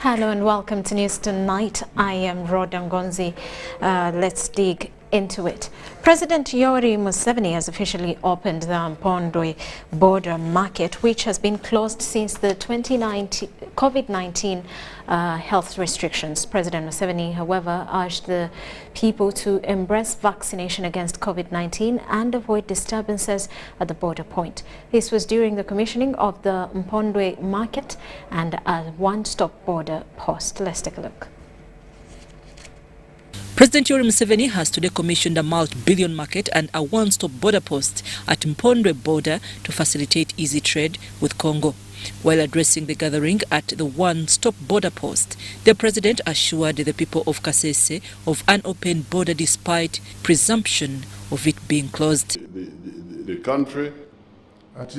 Hello and welcome to News Tonight. I am Rhoda Ngonzi. Let's dig into it. President Yoweri Museveni has officially opened the Mpondwe border market, which has been closed since the 2019 COVID-19 health restrictions. President Museveni, however, urged the people to embrace vaccination against COVID-19 and avoid disturbances at the border point. This was during the commissioning of the Mpondwe market and a one-stop border post. Let's take a look. President Yoweri Museveni has today commissioned a multi-billion market and a one-stop border post at Mpondwe border to facilitate easy trade with Congo. While addressing the gathering at the one-stop border post, the president assured the people of Kasese of an open border despite presumption of it being closed. The country and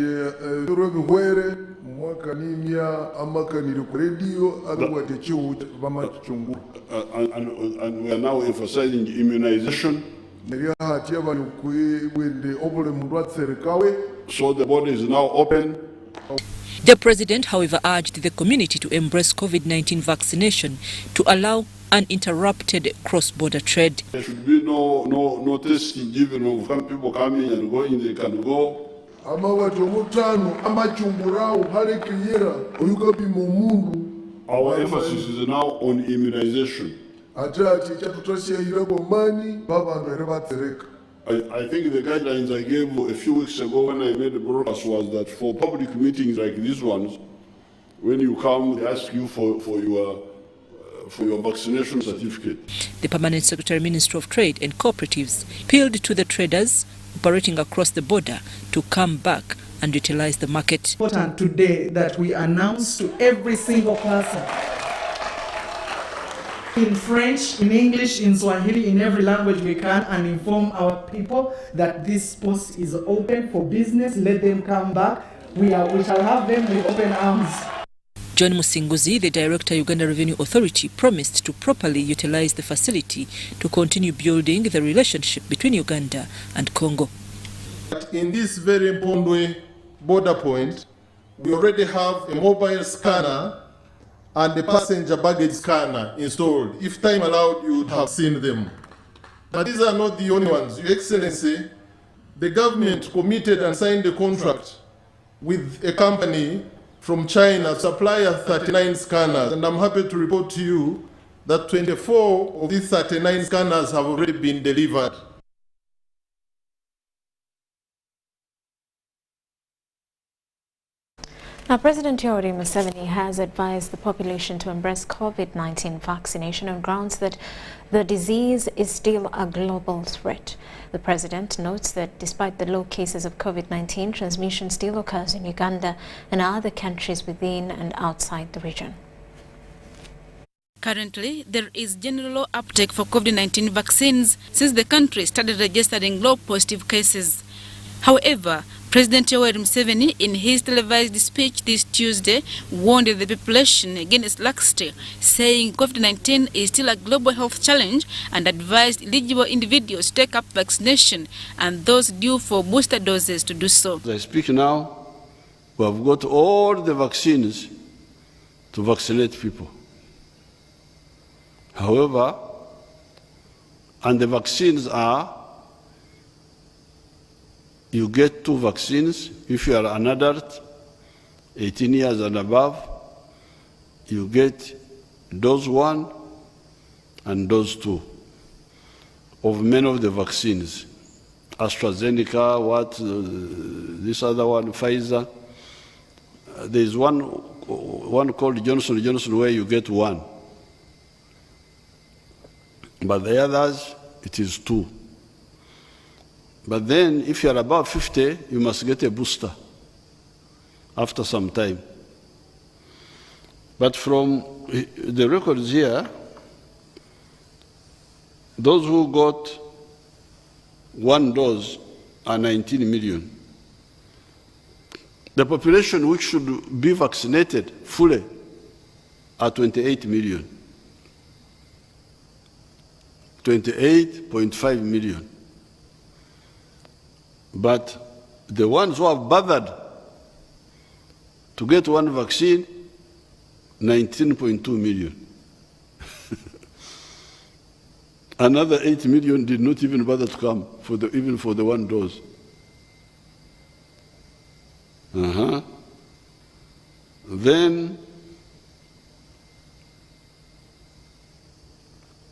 we are now emphasizing immunization. So the border is now open. The president, however, urged the community to embrace COVID-19 vaccination to allow uninterrupted cross-border trade. There should be no testing given of people coming and going, they can go. Our emphasis is now on immunization. I think the guidelines I gave a few weeks ago when I made the broadcast was that for public meetings like these ones, when you come, they ask you for your vaccination certificate. The Permanent Secretary, Ministry of Trade and Cooperatives, appealed to the traders operating across the border to come back and utilize the market. It's important today that we announce to every single person, in French, in English, in Swahili, in every language we can, and inform our people that this post is open for business. Let them come back. We shall have them with open arms. John Musinguzi, the Director, Uganda Revenue Authority, promised to properly utilize the facility to continue building the relationship between Uganda and Congo. In this very Mpondwe border point, we already have a mobile scanner and a passenger baggage scanner installed. If time allowed, you would have seen them. But these are not the only ones. Your Excellency, the government committed and signed a contract with a company from China, supplier 39 scanners, and I'm happy to report to you that 24 of these 39 scanners have already been delivered. Now, President Yoweri Museveni has advised the population to embrace COVID-19 vaccination on grounds that the disease is still a global threat. The president notes that despite the low cases of COVID-19, transmission still occurs in Uganda and other countries within and outside the region. Currently, there is general low uptake for COVID-19 vaccines since the country started registering low positive cases. However, President Yoweri Museveni, in his televised speech this Tuesday, warned the population against laxity, saying COVID-19 is still a global health challenge and advised eligible individuals to take up vaccination and those due for booster doses to do so. As I speak now, we have got all the vaccines to vaccinate people. However, and the vaccines are, you get 2 vaccines. If you are an adult, 18 years and above, you get dose 1 and dose 2 of many of the vaccines. AstraZeneca, this other one, Pfizer. There's one called Johnson & Johnson where you get 1. But the others, it is 2. But then, if you are above 50, you must get a booster after some time. But from the records here, those who got 1 dose are 19 million. The population which should be vaccinated fully are 28 million. 28.5 million. But the ones who have bothered to get 1 vaccine 19.2 million. Another 8 million did not even bother to come, even for the one dose. Then,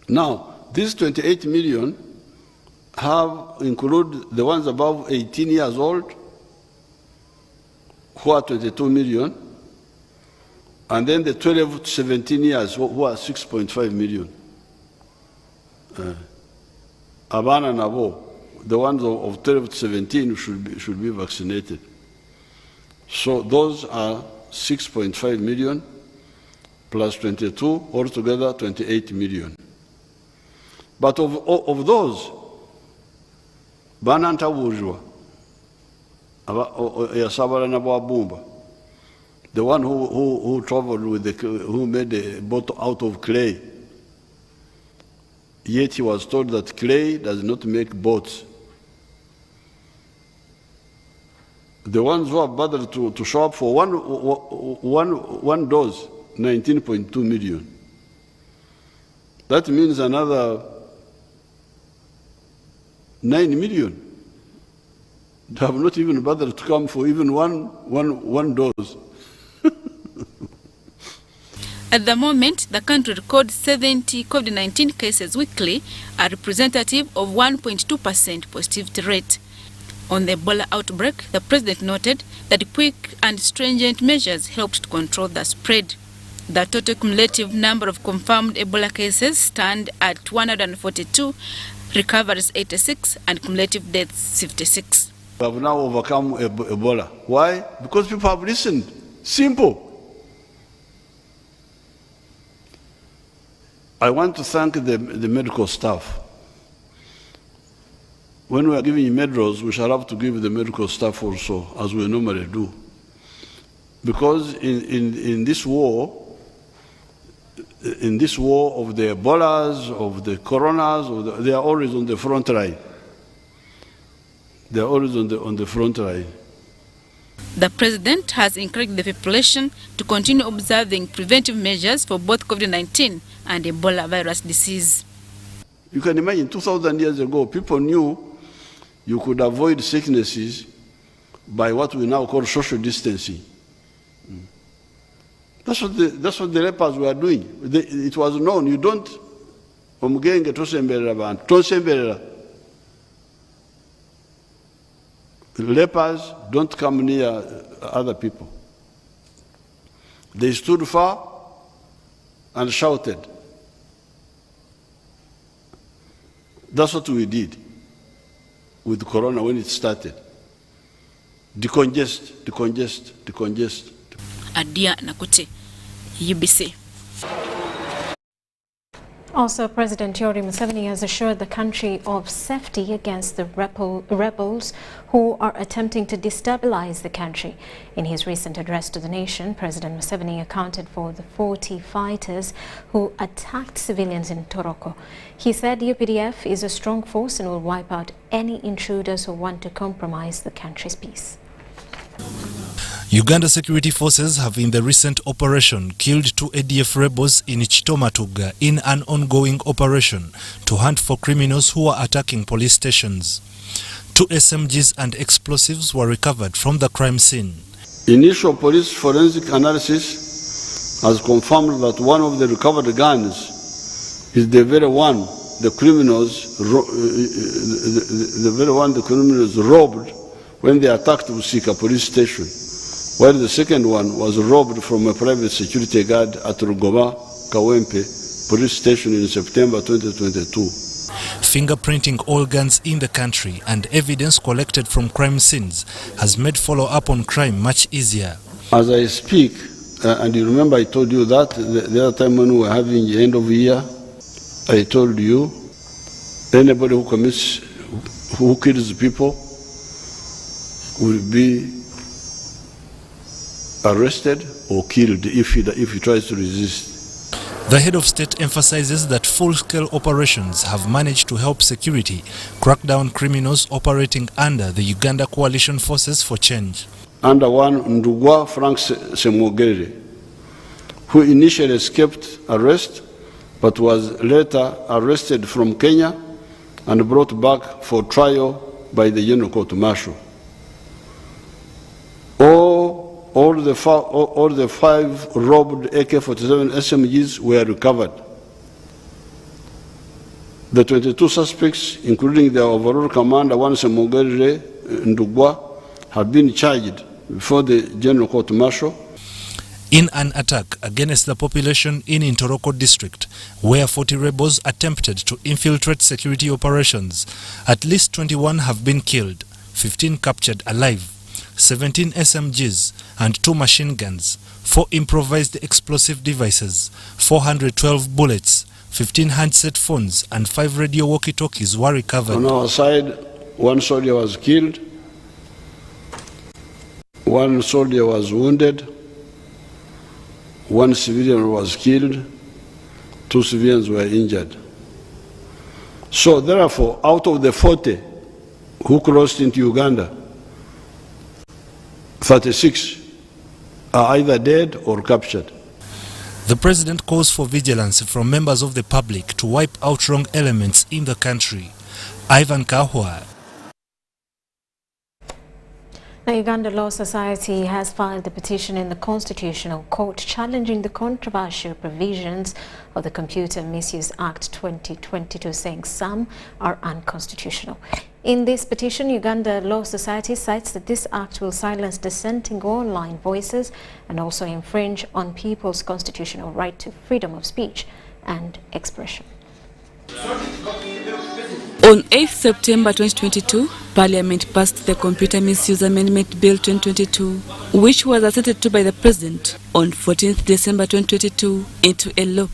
now, these 28 million include the ones above 18 years old, who are 22 million, and then the 12 to 17 years, who are 6.5 million. Abana Nabo, the ones of 12 to 17 should be vaccinated. So those are 6.5 million plus 22, altogether 28 million. But of those, Bananta Wujwa, Yasabara Nabwa, the one who traveled with who made a boat out of clay, yet he was told that clay does not make boats. The ones who have bothered to show up for one dose, 19.2 million. That means another 9 million. They have not even bothered to come for even one dose. At the moment, the country records 70 COVID-19 cases weekly, a representative of 1.2% positivity rate. On the Ebola outbreak, the president noted that quick and stringent measures helped to control the spread. The total cumulative number of confirmed Ebola cases stand at 142, recoveries 86, and cumulative deaths 56. We have now overcome Ebola. Why? Because people have listened. Simple. I want to thank the medical staff. When we are giving medals, we shall have to give the medical staff also, as we normally do. Because in this war of the Ebolas, of the coronas, they are always on the front line. They are always on the front line. The president has encouraged the population to continue observing preventive measures for both COVID-19 and Ebola virus disease. You can imagine 2,000 years ago, people knew you could avoid sicknesses by what we now call social distancing. That's what the lepers were doing. It was known, you don't, lepers don't come near other people. They stood far and shouted. That's what we did with Corona when it started. Decongest. Adia Nakute, UBC. Also, President Yoweri Museveni has assured the country of safety against the rebels who are attempting to destabilize the country. In his recent address to the nation, President Museveni accounted for the 40 fighters who attacked civilians in Toroko. He said UPDF is a strong force and will wipe out any intruders who want to compromise the country's peace. Uganda security forces have in the recent operation killed 2 ADF rebels in Chitomatuga in an ongoing operation to hunt for criminals who are attacking police stations. 2 SMGs and explosives were recovered from the crime scene. Initial police forensic analysis has confirmed that one of the recovered guns is the very one the criminals robbed when they attacked Busika police station, while the second one was robbed from a private security guard at Rugoma Kawempe police station in September 2022. Fingerprinting all guns in the country and evidence collected from crime scenes has made follow-up on crime much easier. As I speak, and you remember I told you that the other time when we were having the end of the year, I told you, anybody who kills people will be arrested or killed if he tries to resist. The head of state emphasizes that full-scale operations have managed to help security crack down criminals operating under the Uganda Coalition Forces for Change. Under one Ndugwa Frank Semwogerere, who initially escaped arrest but was later arrested from Kenya and brought back for trial by the General Court Martial. All the five robbed AK-47 SMGs were recovered. The 22 suspects, including their overall commander, Wansemogere Ndugwa, have been charged before the General Court Martial. In an attack against the population in Ntoroko district, where 40 rebels attempted to infiltrate security operations, at least 21 have been killed, 15 captured alive, 17 SMGs and 2 machine guns, 4 improvised explosive devices, 412 bullets, 15 handset phones and 5 radio walkie-talkies were recovered. On our side, 1 soldier was killed, 1 soldier was wounded, 1 civilian was killed, 2 civilians were injured. So therefore, out of the 40 who crossed into Uganda, 36 are either dead or captured. The president calls for vigilance from members of the public to wipe out wrong elements in the country. Ivan Kahwa. The Uganda Law Society has filed a petition in the Constitutional Court challenging the controversial provisions of the Computer Misuse Act 2022, saying some are unconstitutional. In this petition, Uganda Law Society cites that this act will silence dissenting online voices and also infringe on people's constitutional right to freedom of speech and expression. On 8 September 2022, Parliament passed the Computer Misuse Amendment Bill 2022, which was assented to by the President on 14 December 2022 into a law.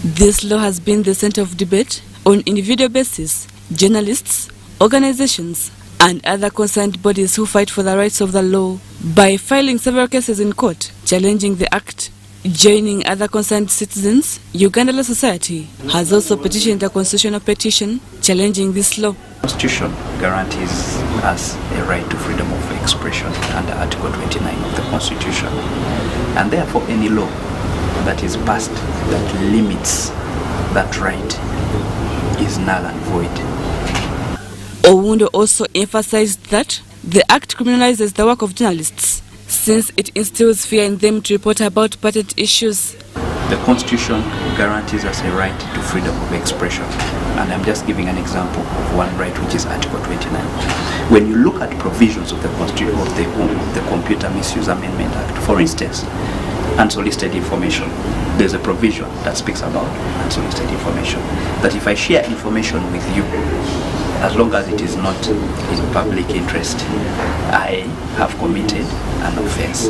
This law has been the center of debate on individual basis, journalists, organizations, and other concerned bodies who fight for the rights of the law by filing several cases in court challenging the act. Joining other concerned citizens, Uganda Law Society has also petitioned a constitutional petition challenging this law. The Constitution guarantees us a right to freedom of expression under Article 29 of the Constitution, and therefore any law that is passed that limits that right is null and void. Owundo also emphasized that the act criminalizes the work of journalists since it instills fear in them to report about patent issues. The Constitution guarantees us a right to freedom of expression, and I'm just giving an example of one right, which is Article 29. When you look at provisions of the Constitution of the Computer Misuse Amendment Act, for instance, unsolicited information, there's a provision that speaks about unsolicited information, that if I share information with you, as long as it is not in public interest, I have committed an offense.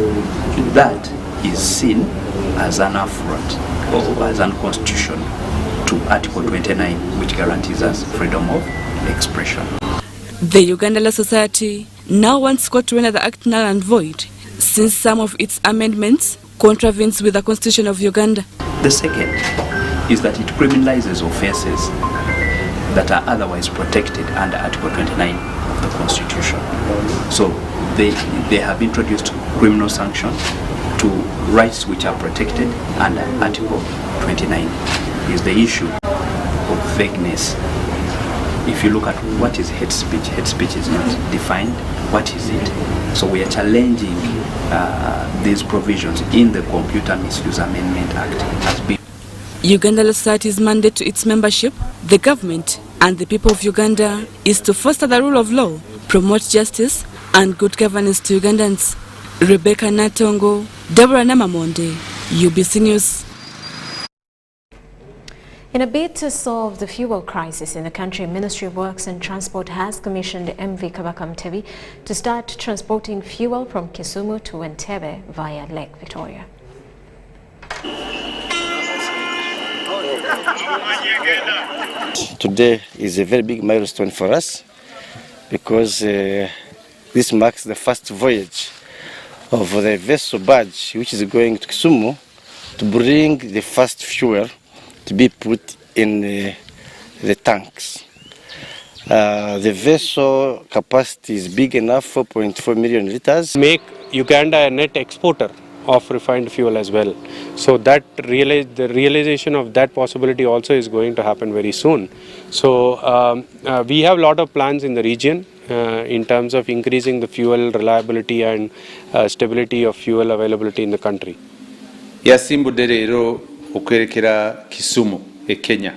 That is seen as an affront or as unconstitutional to Article 29, which guarantees us freedom of expression. The Uganda Law Society now wants court to render the act null and void, since some of its amendments contravenes with the Constitution of Uganda. The second is that it criminalizes offenses that are otherwise protected under Article 29 of the Constitution. So they have introduced criminal sanction to rights which are protected under Article 29. Is the issue of vagueness. If you look at what is hate speech is not defined. What is it? So we are challenging these provisions in the Computer Misuse Amendment Act as being. Uganda Law Society's mandate to its membership, the government and the people of Uganda is to foster the rule of law, promote justice and good governance to Ugandans. Rebecca Natongo, Deborah Namamonde, UBC News. In a bid to solve the fuel crisis in the country, Ministry of Works and Transport has commissioned MV Kabaka Mtebi to start transporting fuel from Kisumu to Entebbe via Lake Victoria. Today is a very big milestone for us because this marks the first voyage of the vessel barge which is going to Kisumu to bring the first fuel to be put in the tanks. The vessel capacity is big enough, 4.4 million liters. Make Uganda a net exporter of refined fuel as well. So that the realization of that possibility also is going to happen very soon. So we have a lot of plans in the region in terms of increasing the fuel reliability and stability of fuel availability in the country. Yasimbudde leero okwerekera Kisumu e Kenya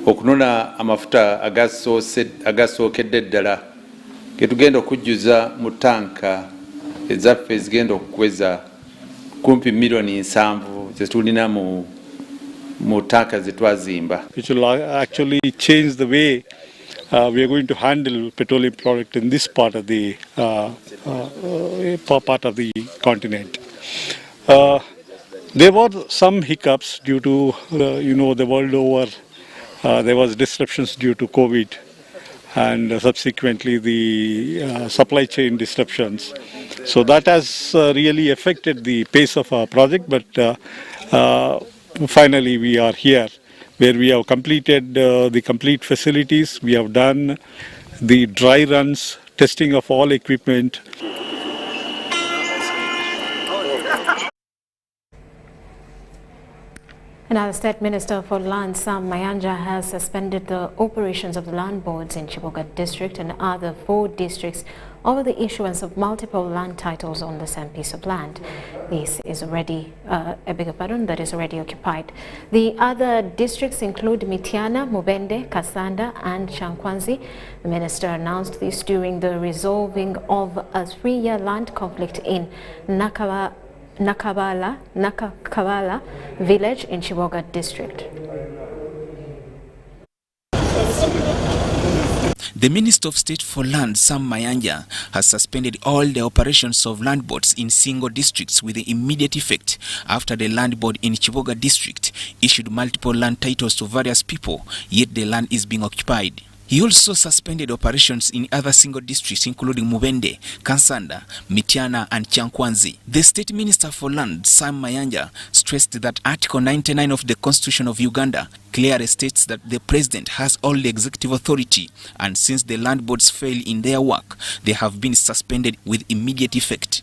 okunona amafuta agasookedde ddala getugenda okujjuza mu tanka ezaffe ezigenda okukweza kumpi milioni 7 zetulina mu tanka zetwazimba. Which will actually change the way we are going to handle petroleum product in this part of the continent. There were some hiccups due to the world over. There was disruptions due to COVID and subsequently the supply chain disruptions. So that has really affected the pace of our project, but finally we are here where we have completed the complete facilities. We have done the dry runs, testing of all equipment. Another State Minister for Land, Sam Mayanja, has suspended the operations of the land boards in Chiboga district and other 4 districts over the issuance of multiple land titles on the same piece of land. This is already, that is already occupied. The other districts include Mitiana, Mubende, Kasanda and Chankwanzi. The minister announced this during the resolving of a 3-year land conflict in Nakabala village in Chiboga district. The Minister of State for Land, Sam Mayanja, has suspended all the operations of land boards in single districts with immediate effect after the land board in Chiboga district issued multiple land titles to various people, yet the land is being occupied. He also suspended operations in other single districts including Mubende, Kansanda, Mitiana and Chankwanzi. The State Minister for Land, Sam Mayanja, stressed that Article 99 of the Constitution of Uganda clearly states that the President has all the executive authority, and since the land boards fail in their work, they have been suspended with immediate effect.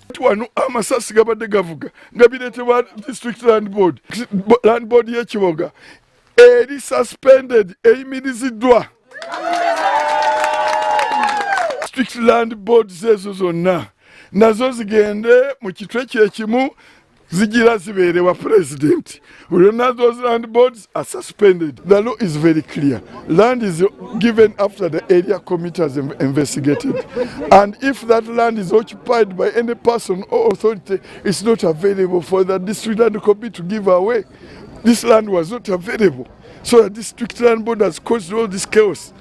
Amasasi gabadde gavuga nga bireetebwa district land board ye Chiboga eri suspended eyimiriziddwa. District land boards ezo zonna nazo zigende mu kitwe kyekimu zigira zibeerewa president. Those land boards are suspended. The law is very clear. Land is given after the area committee has investigated. And if that land is occupied by any person or authority, it's not available for the district land committee to give away. This land was not available. So the district land board has caused all this chaos.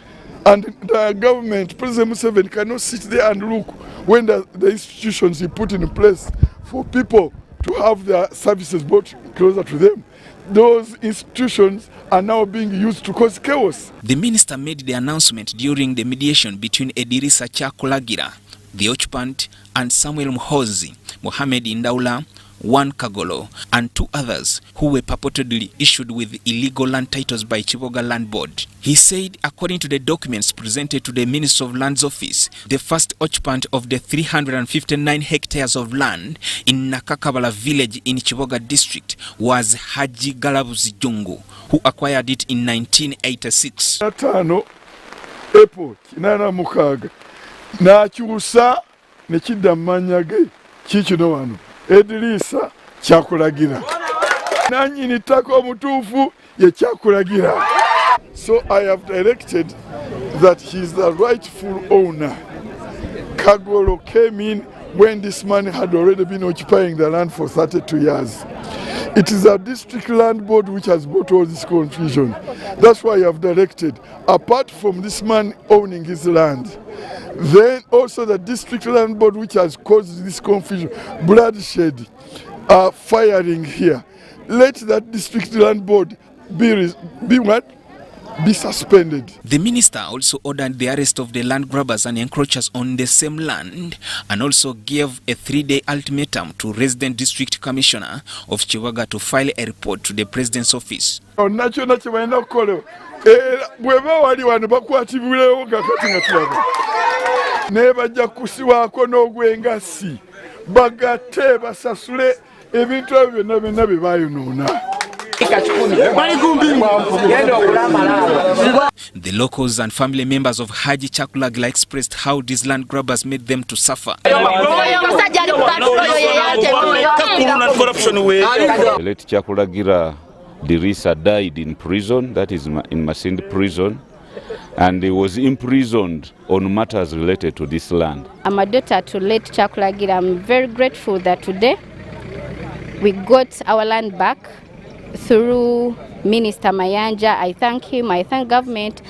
And the government, President Museveni, cannot sit there and look when the institutions he put in place for people to have their services brought closer to them. Those institutions are now being used to cause chaos. The minister made the announcement during the mediation between Edirisa Kyakulagira, the occupant, and Samuel Muhozi, Mohamed Indaula, Juan Kagolo, and 2 others who were purportedly issued with illegal land titles by Chiboga Land Board. He said, according to the documents presented to the Minister of Lands Office, the first occupant of the 359 hectares of land in Nakakabala village in Chiboga district was Haji Galabuzi Jungu, who acquired it in 1986. Airport, Nana Mukaga, Nachusa, Nekida Manyage, Chichino. Edirisa Kyakulagira. Nanyini tako mutufu ye Kyakulagira. So I have directed that he is the rightful owner. Kagolo came in when this man had already been occupying the land for 32 years. It is a district land board which has brought all this confusion. That's why I have directed, apart from this man owning his land, then also the district land board which has caused this confusion, bloodshed, firing here. Let that district land board be what? Be suspended. The minister also ordered the arrest of the land grabbers and encroachers on the same land, and also gave a 3-day ultimatum to resident district commissioner of Chiboga to file a report to the president's office. bagate basasule ebintu ebyo byonna bye bayonoona. The locals and family members of Haji Chakulagila expressed how these land grabbers made them to suffer. The late Chakulagila Dirisa died in prison, that is in Masindi prison, and he was imprisoned on matters related to this land. I'm a daughter to late Chakulagila. I'm very grateful that today we got our land back through Minister Mayanja. I thank him, I thank government.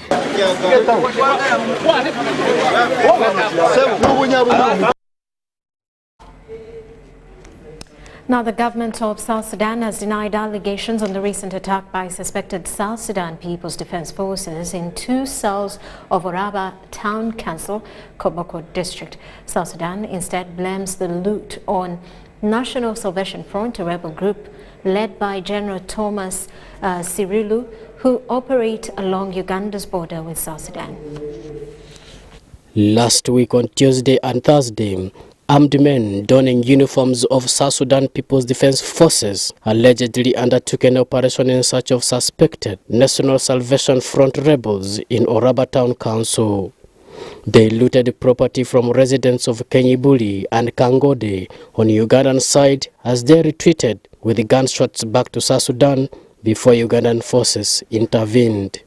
Now, the government of South Sudan has denied allegations on the recent attack by suspected South Sudan People's Defense Forces in 2 cells of Oraba Town Council, Koboko District. South Sudan instead blames the loot on National Salvation Front, a rebel group led by General Thomas Sirilu, who operate along Uganda's border with South Sudan. Last week on Tuesday and Thursday, armed men donning uniforms of South Sudan People's Defense Forces allegedly undertook an operation in search of suspected National Salvation Front rebels in Oraba Town Council. They looted property from residents of Kenyibuli and Kangode on Ugandan side as they retreated with gunshots back to South Sudan before Ugandan forces intervened.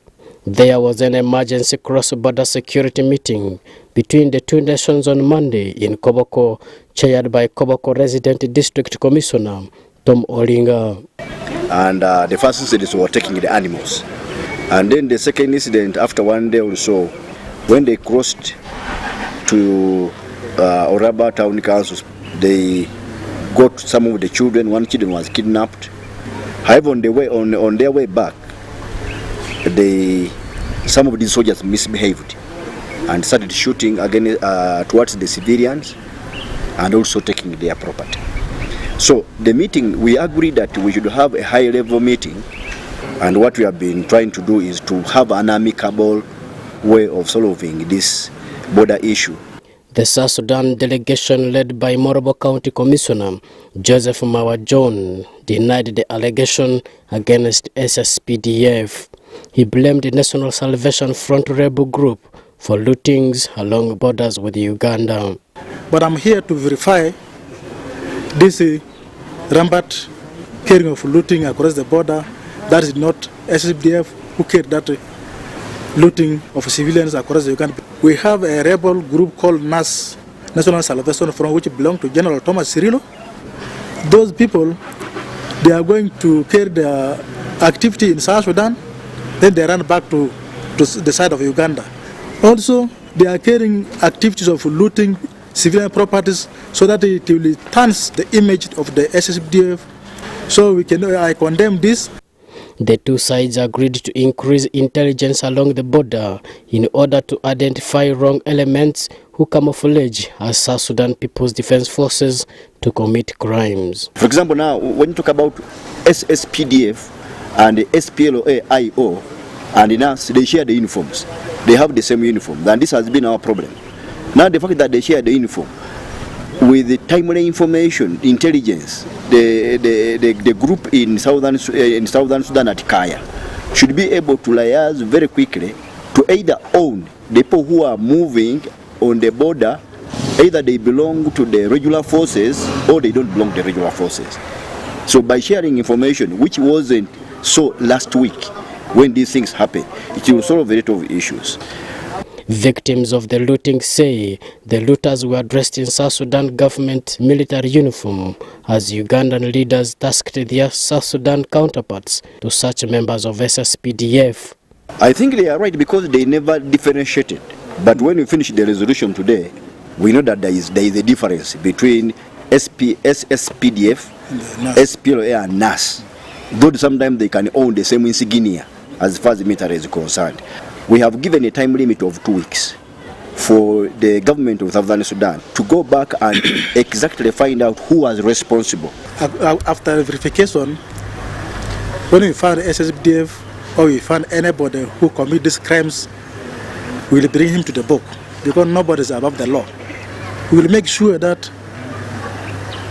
There was an emergency cross-border security meeting between the two nations on Monday in Koboko, chaired by Koboko Resident District Commissioner Tom Olinga. And the first incident were taking the animals. And then the second incident, after 1 day or so, when they crossed to Oraba Town Council, they got some of the children. One child was kidnapped. However, on their way back, some of these soldiers misbehaved and started shooting again towards the civilians and also taking their property. So the meeting, we agreed that we should have a high-level meeting, and what we have been trying to do is to have an amicable way of solving this border issue. The South Sudan delegation led by Morobo County Commissioner Joseph Mawa John denied the allegation against SSPDF. He blamed the National Salvation Front rebel group for lootings along borders with Uganda. But I'm here to verify this rampant carrying of looting across the border. That is not SSPDF who carried that looting of civilians across Uganda. We have a rebel group called NAS, National Salvation Front, which belongs to General Thomas Sirilu. Those people, they are going to carry their activity in South Sudan, then they run back to the side of Uganda. Also, they are carrying activities of looting civilian properties so that it will tarnish the image of the SSPDF. So I condemn this. The two sides agreed to increase intelligence along the border in order to identify wrong elements who camouflage as South Sudan People's Defense Forces to commit crimes. For example, now when you talk about SSPDF and the SPLA-IO, and now they share the uniforms. They have the same uniform, and this has been our problem. Now the fact that they share the uniform, with the timely information, intelligence, the group in southern Sudan at Kaya should be able to liaise very quickly to either own the people who are moving on the border, either they belong to the regular forces or they don't belong to the regular forces. So by sharing information, which wasn't so last week when these things happen, it will solve a lot of issues. Victims of the looting say the looters were dressed in South Sudan government military uniform as Ugandan leaders tasked their South Sudan counterparts to search members of SSPDF. I think they are right because they never differentiated. But when we finish the resolution today, we know that there is a difference between SSPDF, SPLA and NAS. Though sometimes they can own the same insignia as far as the military is concerned. We have given a time limit of 2 weeks for the government of Southern Sudan to go back and exactly find out who was responsible. After verification, when we find SSPDF or we find anybody who commit these crimes, we will bring him to the book because nobody is above the law. We will make sure that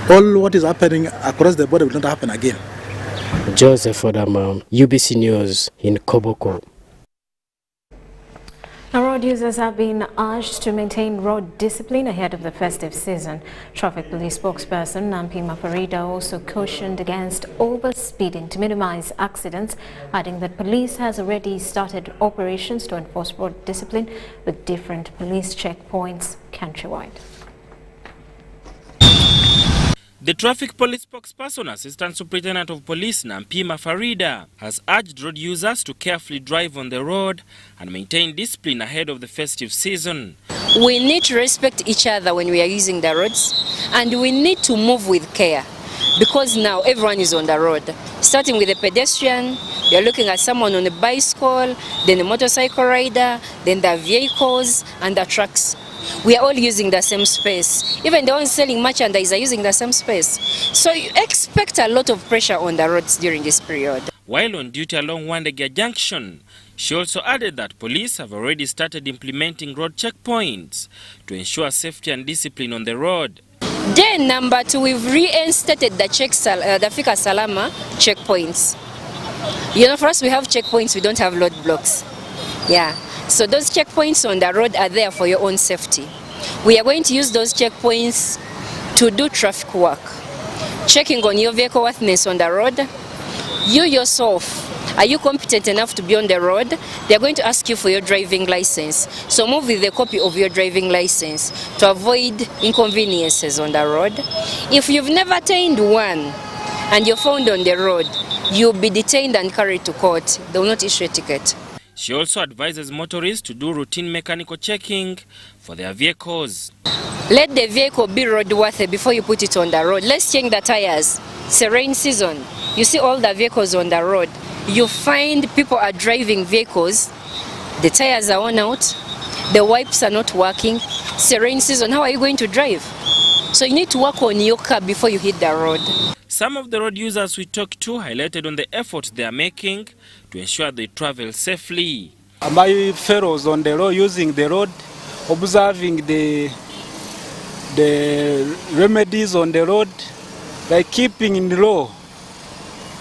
all what is happening across the border will not happen again. Joseph Odama, UBC News in Koboko. Now, road users have been urged to maintain road discipline ahead of the festive season. Traffic Police spokesperson Nampi Mafarida also cautioned against over-speeding to minimize accidents, adding that police has already started operations to enforce road discipline with different police checkpoints countrywide. The Traffic Police spokesperson, Assistant Superintendent of Police Nampi Mafarida, has urged road users to carefully drive on the road and maintain discipline ahead of the festive season. We need to respect each other when we are using the roads, and we need to move with care, because now everyone is on the road. Starting with the pedestrian, you're looking at someone on a bicycle, then a motorcycle rider, then the vehicles and the trucks. We are all using the same space. Even the ones selling merchandise are using the same space. So you expect a lot of pressure on the roads during this period. While on duty along Wandegia Junction, she also added that police have already started implementing road checkpoints to ensure safety and discipline on the road. Then number 2, we've reinstated the Fika Salama checkpoints. You know, for us we have checkpoints, we don't have roadblocks. Yeah. So those checkpoints on the road are there for your own safety. We are going to use those checkpoints to do traffic work, checking on your vehicle worthiness on the road. You yourself, are you competent enough to be on the road? They are going to ask you for your driving license. So move with a copy of your driving license to avoid inconveniences on the road. If you've never attained one and you're found on the road, you'll be detained and carried to court. They will not issue a ticket. She also advises motorists to do routine mechanical checking for their vehicles. Let the vehicle be roadworthy before you put it on the road. Let's check the tires. It's a rain season. You see all the vehicles on the road. You find people are driving vehicles. The tires are worn out. The wipes are not working. It's a rain season. How are you going to drive? So you need to work on your car before you hit the road. Some of the road users we talked to highlighted on the efforts they are making to ensure they travel safely. My fellows on the road, using the road, observing the remedies on the road, like keeping in law,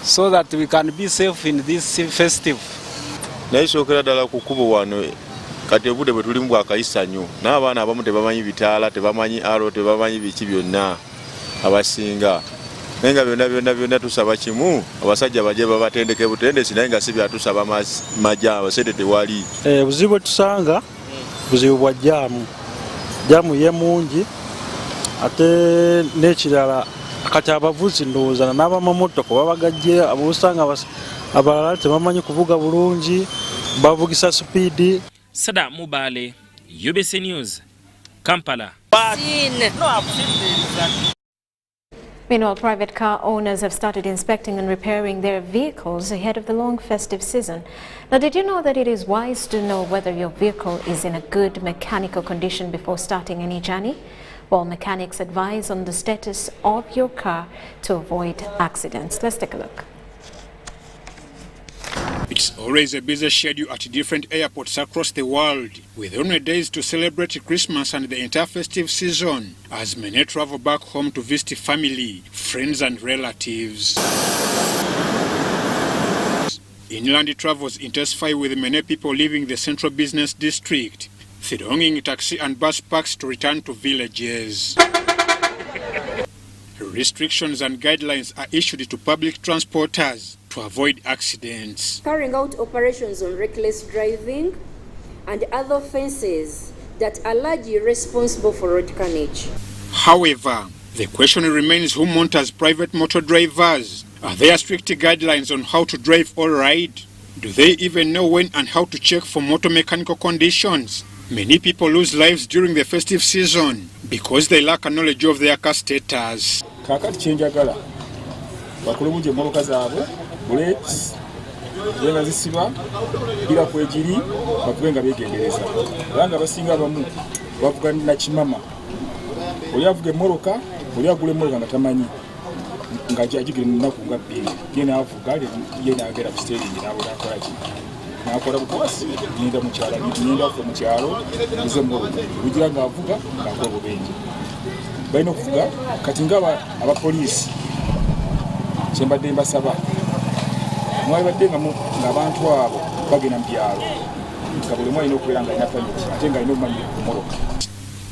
so that we can be safe in this festive. Kati obudde bwe tulimu bwakayisa nnyo n'abaana abamu tebamanyi bitaala tebamanyi aro tebamanyi biki byonna abasinga naye nga byonna tusaba kimu abasajja baje babatendeke butendesi naye nga si byatusaba majja abasente tewali. Buzibu tusanga buzibu bwa jaamu ye mungi ate n'ekirala kati abavuzi ndowooza n'abamamotoka babagajje abusanga abalala tebamanyi kuvuga bulungi bavugisa sipiidi. Sada Mubale, UBC News, Kampala. Meanwhile, private car owners have started inspecting and repairing their vehicles ahead of the long festive season. Now, did you know that it is wise to know whether your vehicle is in a good mechanical condition before starting any journey? Well, mechanics advise on the status of your car to avoid accidents. Let's take a look. It's always a busy schedule at different airports across the world, with only days to celebrate Christmas and the entire festive season, as many travel back home to visit family, friends and relatives. Inland travels intensify with many people leaving the central business district, thronging taxi and bus parks to return to villages. Restrictions and guidelines are issued to public transporters to avoid accidents. Carrying out operations on reckless driving and other offences that are largely responsible for road carnage. However, the question remains who monitors private motor drivers. Are there strict guidelines on how to drive or ride? Do they even know when and how to check for motor mechanical conditions? Many people lose lives during the festive season because they lack a knowledge of their car status. Kakati chenjagala bakole bunje mmotoka zaabwe brakes zenga zisiba ila kwejiri bakubenga begendereza banga basinga bamu bavuga na kimama oli avuga mmotoka oli agule mmotoka nga tamanyi ngaje ajigire nnaku nga bbiri yena avuga yena agera ku stage nabo akola ki nakola bukwasi ninda mukyalo nize mmotoka ugira nga avuga ngakola bubenje balina okuvuga kati nga abapoliisi kyembadde mbasaba mwalibadde ng'abantu abo bagenda mu byalo nga buli mwalina okubeera nga alina permit ate nga alina okumanyira ku mmoloka.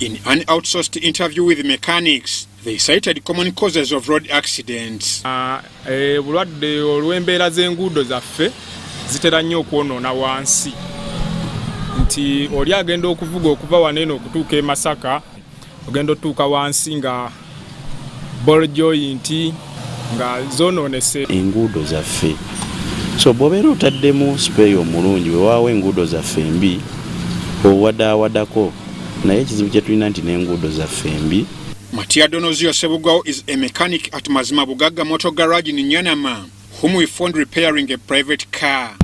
In an outsourced interview with mechanics, they cited common causes of road accidents. Bulwadde olw'embeera z'enguudo zaffe zitera nnyo okwonoona wansi. Nti oli agenda okuvuga okuva waneeno okutuuka e Masaka, ogenda otuuka wansi nga ball joint nga zoonoonese. Enguudo zaffe. So bw'obeera otaddemu spray omulungi wewaawo enguudo zaffe mbi owadaawadako naye ekizibu kye tulina nti n'enguudo zaffe mbi. Matia Donozio Sebugao is a mechanic at Mazima Bugaga Motor Garage in Nyanama, whom we found repairing a private car.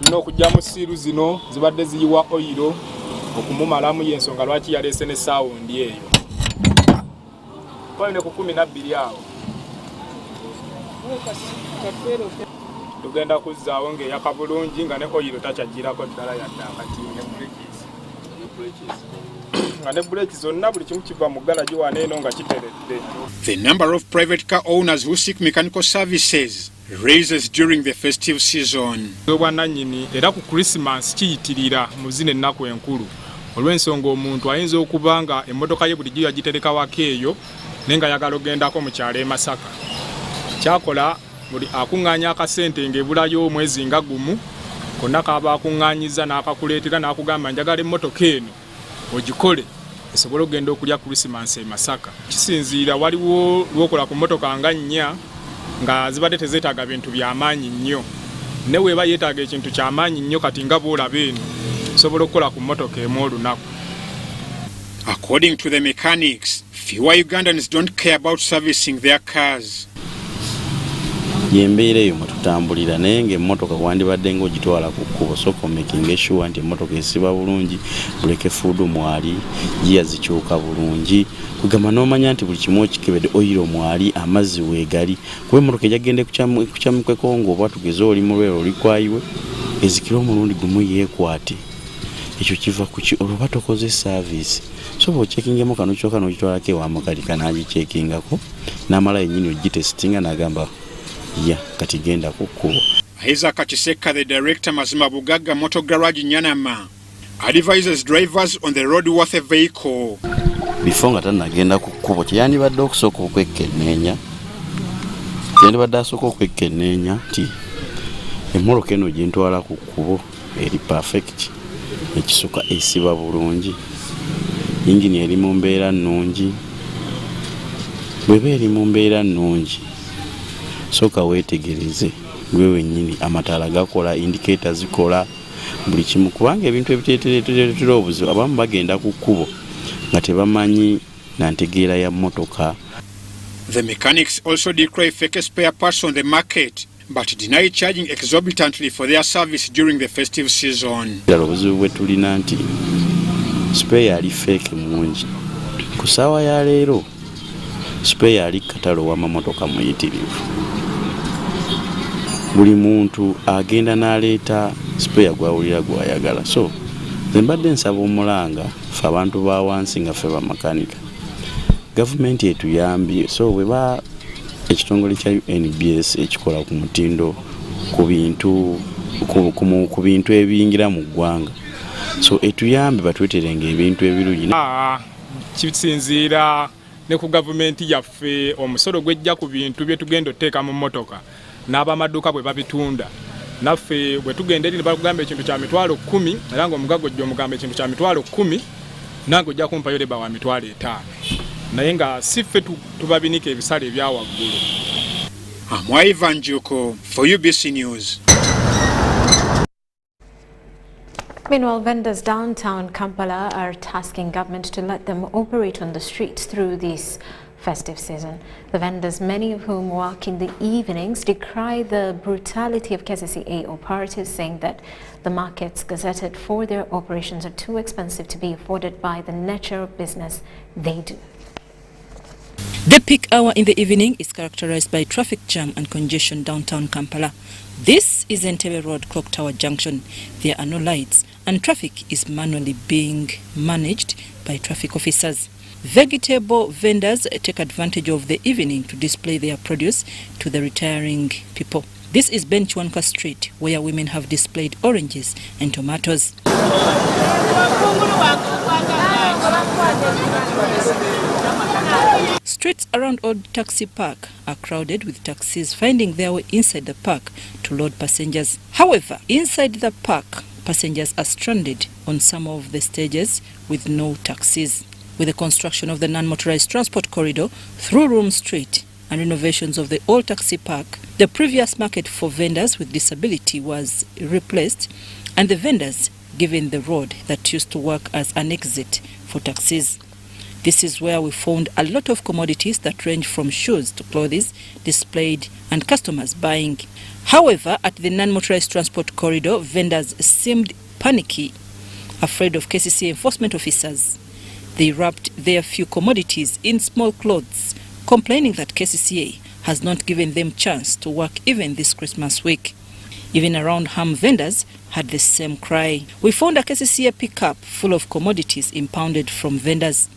N'okujjamu siiru zino zibadde ziyiwa oyiro okumumalamu y'ensonga lwaki yaleese ne saawundi eyo. Twalina ku 12 awo. Tugenda kuzzaawo ng'eyaka bulungi nga ne oyiro takyagirako ddala yadde akati ne nga ne buleeki zonna buli kimu kiva mu galagi waneeno nga kiteredde. The number of private car owners who seek mechanical services raises during the festive season. Obwannannyini era ku Christmas kiyitirira mu zino ennaku enkulu olw'ensonga omuntu ayinza okuba nga emmotoka ye bulijjo yagitereka waka eyo naye nga ayagala ogendako mu kyalo e Masaka. Kyakola buli akuŋŋaanya akasente ng'ebulayo omwezi nga gumu konna kaaba akuŋŋaanyiza n'akakuleetera n'akugamba njagala emmotoka eno ogikole esobola okugenda okulya Christmas e Masaka. Kisinziira waliwo lw'okola ku mmotoka nga nnya nga zibadde tezeetaaga bintu by'amaanyi nnyo. Ne weeba yeetaaga ekintu ky'amaanyi nnyo kati nga bw'olaba eno osobola okukola ku mmotoka emu olunaku. According to the mechanics, fewer Ugandans don't care about servicing their cars. Yembeera eyo mwe tutambulira naye ng'emmotoka wandibadde ng'ogitwala ku kkubo sooka making sure nti emmotoka esiba bulungi, buleke fuudu mwali, giya zikyuka bulungi, kugamba n'omanya nti buli kimu okikebedde oyiro mwali, amazzi weegali. Kuba emmotoka ejagende kukyamukeko ng'oba tugeze oli mu lwero oli kwayiwe ezikira omulundi gumu yeekwate. Ekyo kiva ku ki olwo batokoze service. So bw'okyekingemu kano kyokka n'ogitwalako ewa mukalika n'agikyekingako n'amala yennyini ogitesitinga n'agamba ya kati genda ku kkubo. Isaac Chiseka, the director Mazima Bugaga Motor Garage Nyanama, advises drivers on the road worth a vehicle. Before nga tannagenda ku kkubo kyeyandibadde okusooka okwekenneenya. Yandibadde asooka okwekenneenya nti emmoloka eno gye ntwala ku kkubo eri perfect. Ekisuka esiba bulungi. Yingini eri mu mbeera nnungi. Bw'eba eri mu mbeera nnungi sooka weetegereze gwe wennyini amataala gakola, indicator zikola, buli kimu kubanga ebintu ebiteeteretera obuzibu abamu bagenda ku kkubo nga tebamanyi na ntegeera ya mmotoka. The mechanics also decry fake spare parts on the market but deny charging exorbitantly for their service during the festive season. Obuzibu bwe tulina nti spare ali fake mungi. Ku ssaawa ya leero spare ali katalo w'amamotoka muyitirivu. Buli muntu agenda n'aleeta spare gwawulira gwayagala. So nze mbadde nsaba omulanga ffe abantu ba wansi nga ffe bamakanika gavumenti etuyambye so bweba ekitongole kya NBS ekikola ku mutindo ku bintu ebiyingira mu ggwanga so etuyambe batweterenga ebintu ebirungi. Kisinziira ne ku gavumenti yaffe omusolo gwejja ku bintu bye tugenda otteeka mu mmotoka n'abamaduuka bwe babitunda naffe bwe tugenda eri ne bagamba ekintu kya mitwalo 10 era ng'omugago jjo omugamba ekintu kya mitwalo 10 nange ojja kumpayo leba wa mitwalo 5 naye nga si ffe tubabinika ebisale ebya waggulu. Amwaiva Njuko for UBC News. Meanwhile, vendors downtown Kampala are tasking government to let them operate on the streets through this festive season. The vendors, many of whom work in the evenings, decry the brutality of KCCA operatives, saying that the markets gazetted for their operations are too expensive to be afforded by the nature of business they do. The peak hour in the evening is characterized by traffic jam and congestion downtown Kampala. This is Entebbe Road, Clock Tower Junction. There are no lights and traffic is manually being managed by traffic officers. Vegetable vendors take advantage of the evening to display their produce to the retiring people. This is Benchwanka Street, where women have displayed oranges and tomatoes. Streets around Old Taxi Park are crowded with taxis finding their way inside the park to load passengers. However, inside the park, passengers are stranded on some of the stages with no taxis. With the construction of the non-motorized transport corridor through Room Street and renovations of the Old Taxi Park, the previous market for vendors with disability was replaced and the vendors given the road that used to work as an exit for taxis. This is where we found a lot of commodities that range from shoes to clothes displayed and customers buying. However, at the non-motorized transport corridor, vendors seemed panicky, afraid of KCCA enforcement officers. They wrapped their few commodities in small clothes, complaining that KCCA has not given them chance to work even this Christmas week. Even around ham vendors had the same cry. We found a KCCA pickup full of commodities impounded from vendors.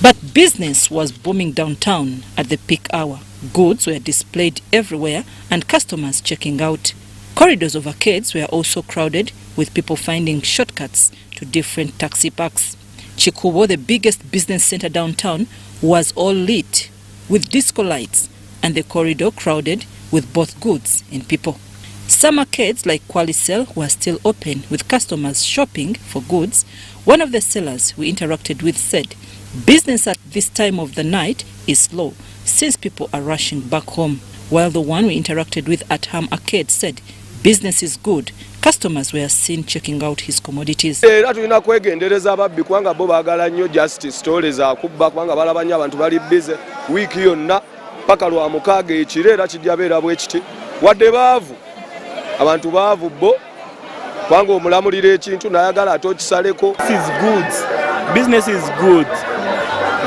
But business was booming downtown at the peak hour. Goods were displayed everywhere and customers checking out. Corridors of arcades were also crowded with people finding shortcuts to different taxi parks. Chikubo, the biggest business center downtown, was all lit with disco lights and the corridor crowded with both goods and people. Some arcades like Qualicel were still open with customers shopping for goods. One of the sellers we interacted with said, business at this time of the night is slow since people are rushing back home. While the one we interacted with at Ham Arcade said, business is good. Customers were seen checking out his commodities. Business is good.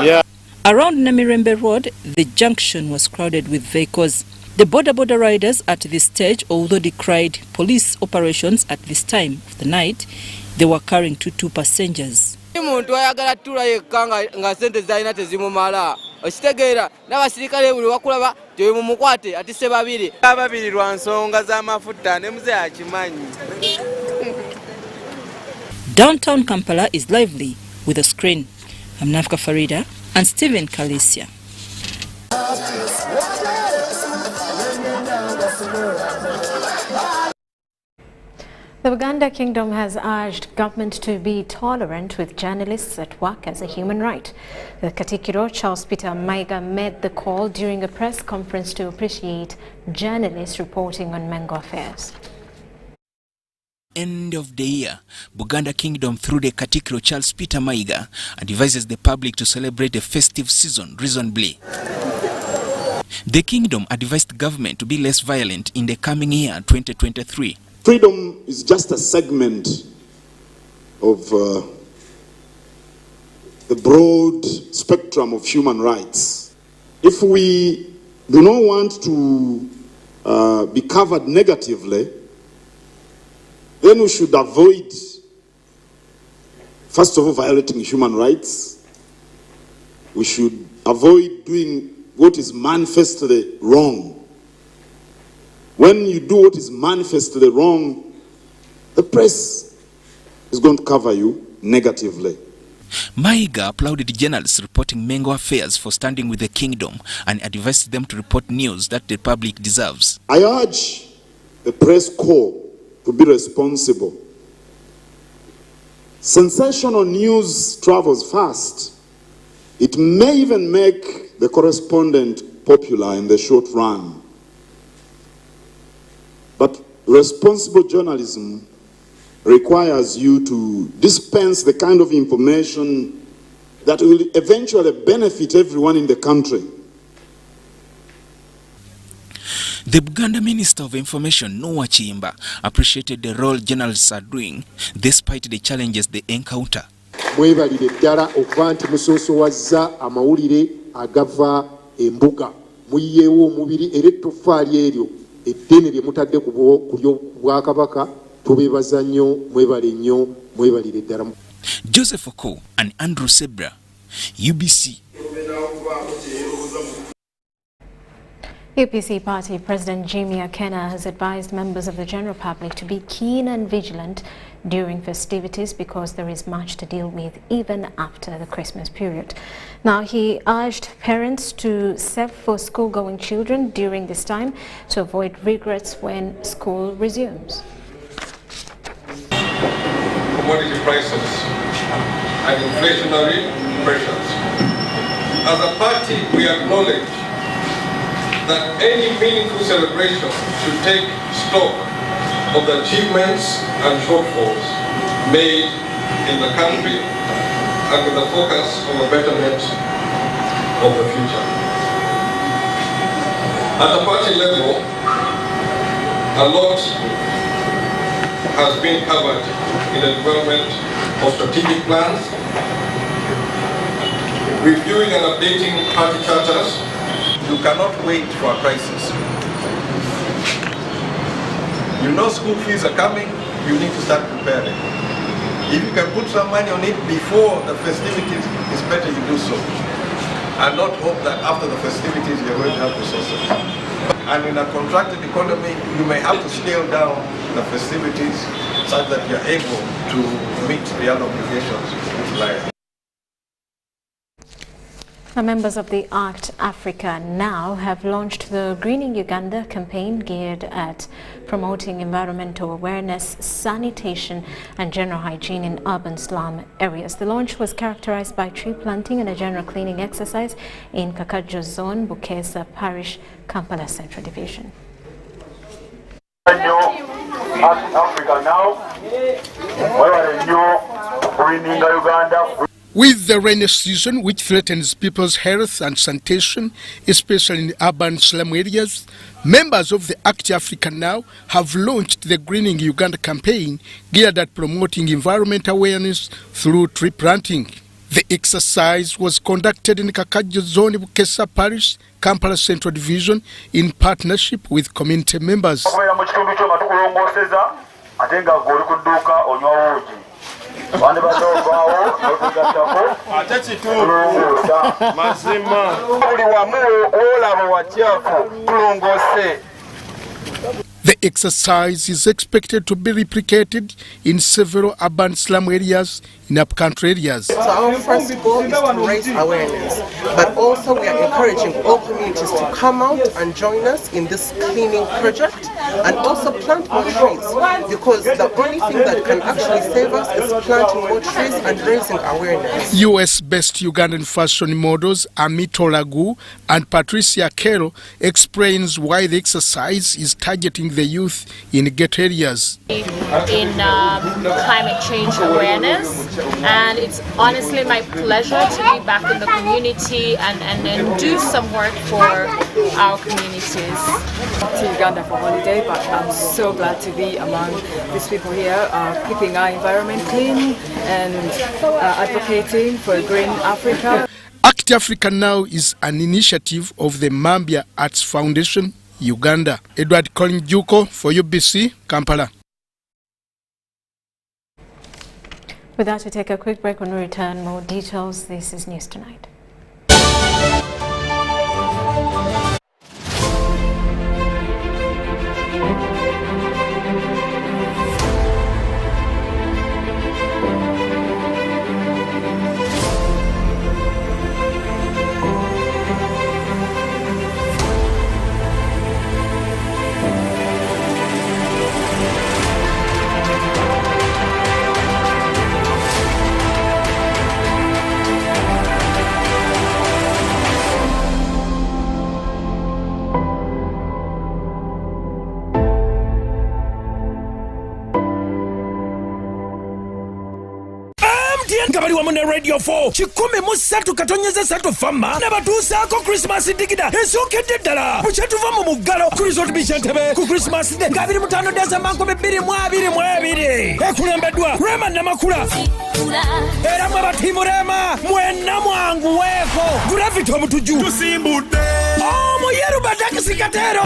Yeah. Around Namirembe Road, the junction was crowded with vehicles. The border riders at this stage, although decried police operations at this time of the night, they were carrying two passengers. Downtown Kampala is lively with a screen. I'm Nafka Farida and Stephen Kalicia. The Uganda Kingdom has urged government to be tolerant with journalists at work as a human right. The Katikiro Charles Peter Maiga made the call during a press conference to appreciate journalists reporting on Mengo affairs. End of the year, Buganda Kingdom through the Katikiro Charles Peter Maiga advises the public to celebrate the festive season reasonably. The kingdom advised government to be less violent in the coming year 2023. Freedom is just a segment of the broad spectrum of human rights. If we do not want to be covered negatively, then we should avoid, first of all, violating human rights. We should avoid doing what is manifestly wrong. When you do what is manifestly wrong, the press is going to cover you negatively. Maiga applauded journalists reporting Mengo affairs for standing with the kingdom and advised them to report news that the public deserves. I urge the press corps to be responsible. Sensational news travels fast. It may even make the correspondent popular in the short run. But responsible journalism requires you to dispense the kind of information that will eventually benefit everyone in the country. The Buganda Minister of Information, Noah Chimba, appreciated the role journalists are doing despite the challenges they encounter. Mwebalire ddala okuba nti musoosoowazza amawulire agava embuga. Muyiyeewo omubiri era ettoffaali eryo eddene lye mutadde ku Bwakabaka tubeebaza nnyo, mwebale nnyo, mwebalire ddala. Joseph Oko and Andrew Sebra, UBC. UPC Party President Jimmy Akena has advised members of the general public to be keen and vigilant during festivities because there is much to deal with even after the Christmas period. Now, he urged parents to save for school-going children during this time to avoid regrets when school resumes. Commodity prices and inflationary pressures. As a party, we acknowledge that any meaningful celebration should take stock of the achievements and shortfalls made in the country and with the focus on the betterment of the future. At the party level, a lot has been covered in the development of strategic plans, reviewing and updating party charters. You cannot wait for a crisis. You know school fees are coming, you need to start preparing. If you can put some money on it before the festivities, it's better you do so. And not hope that after the festivities you're going to have resources. And in a contracted economy, you may have to scale down the festivities such that you're able to meet the other obligations which lie. Members of the ACT Africa Now have launched the Greening Uganda campaign geared at promoting environmental awareness, sanitation and general hygiene in urban slum areas. The launch was characterized by tree planting and a general cleaning exercise in Kakajjo Zone, Bukesa Parish, Kampala Central Division. ACT Africa Now, Greening Uganda. With the rainy season, which threatens people's health and sanitation, especially in urban slum areas, members of the ACT Africa Now have launched the Greening Uganda campaign geared at promoting environment awareness through tree planting. The exercise was conducted in Kakajjo Zone, Bukesa Parish, Kampala Central Division, in partnership with community members. The exercise is expected to be replicated in several urban slum areas in upcountry areas. So our first goal is to raise awareness, but also we are encouraging all communities to come out and join us in this cleaning project and also plant more trees, because the only thing that can actually save us is planting more trees and raising awareness. US-based Ugandan fashion models Amito Lagu and Patricia Kero explains why the exercise is targeting the youth in ghetto areas. In climate change awareness, and it's honestly my pleasure to be back in the community and do some work for our communities. To Uganda for holiday, but I'm so glad to be among these people here, keeping our environment clean and advocating for green Africa. ACT Africa Now is an initiative of the Mambia Arts Foundation, Uganda. Edward Colin Juko for UBC, Kampala. With that, we take a quick break. When we return, more details. This is News Tonight. MTN nga bali wamu ne Radio 4 113 katonyeze 3 fama ne batuusaako Christmas digida esookedde ddala mu kyetuva mu muggalo ku Resort Beach Entebbe ku Christmas Day nga 25 December 2022 ekulembeddwa Rema Namakula era mwe batiimu Rema mwenna mwanguweeko Gravity omutuju tusimbudde omuyeru badakisi katero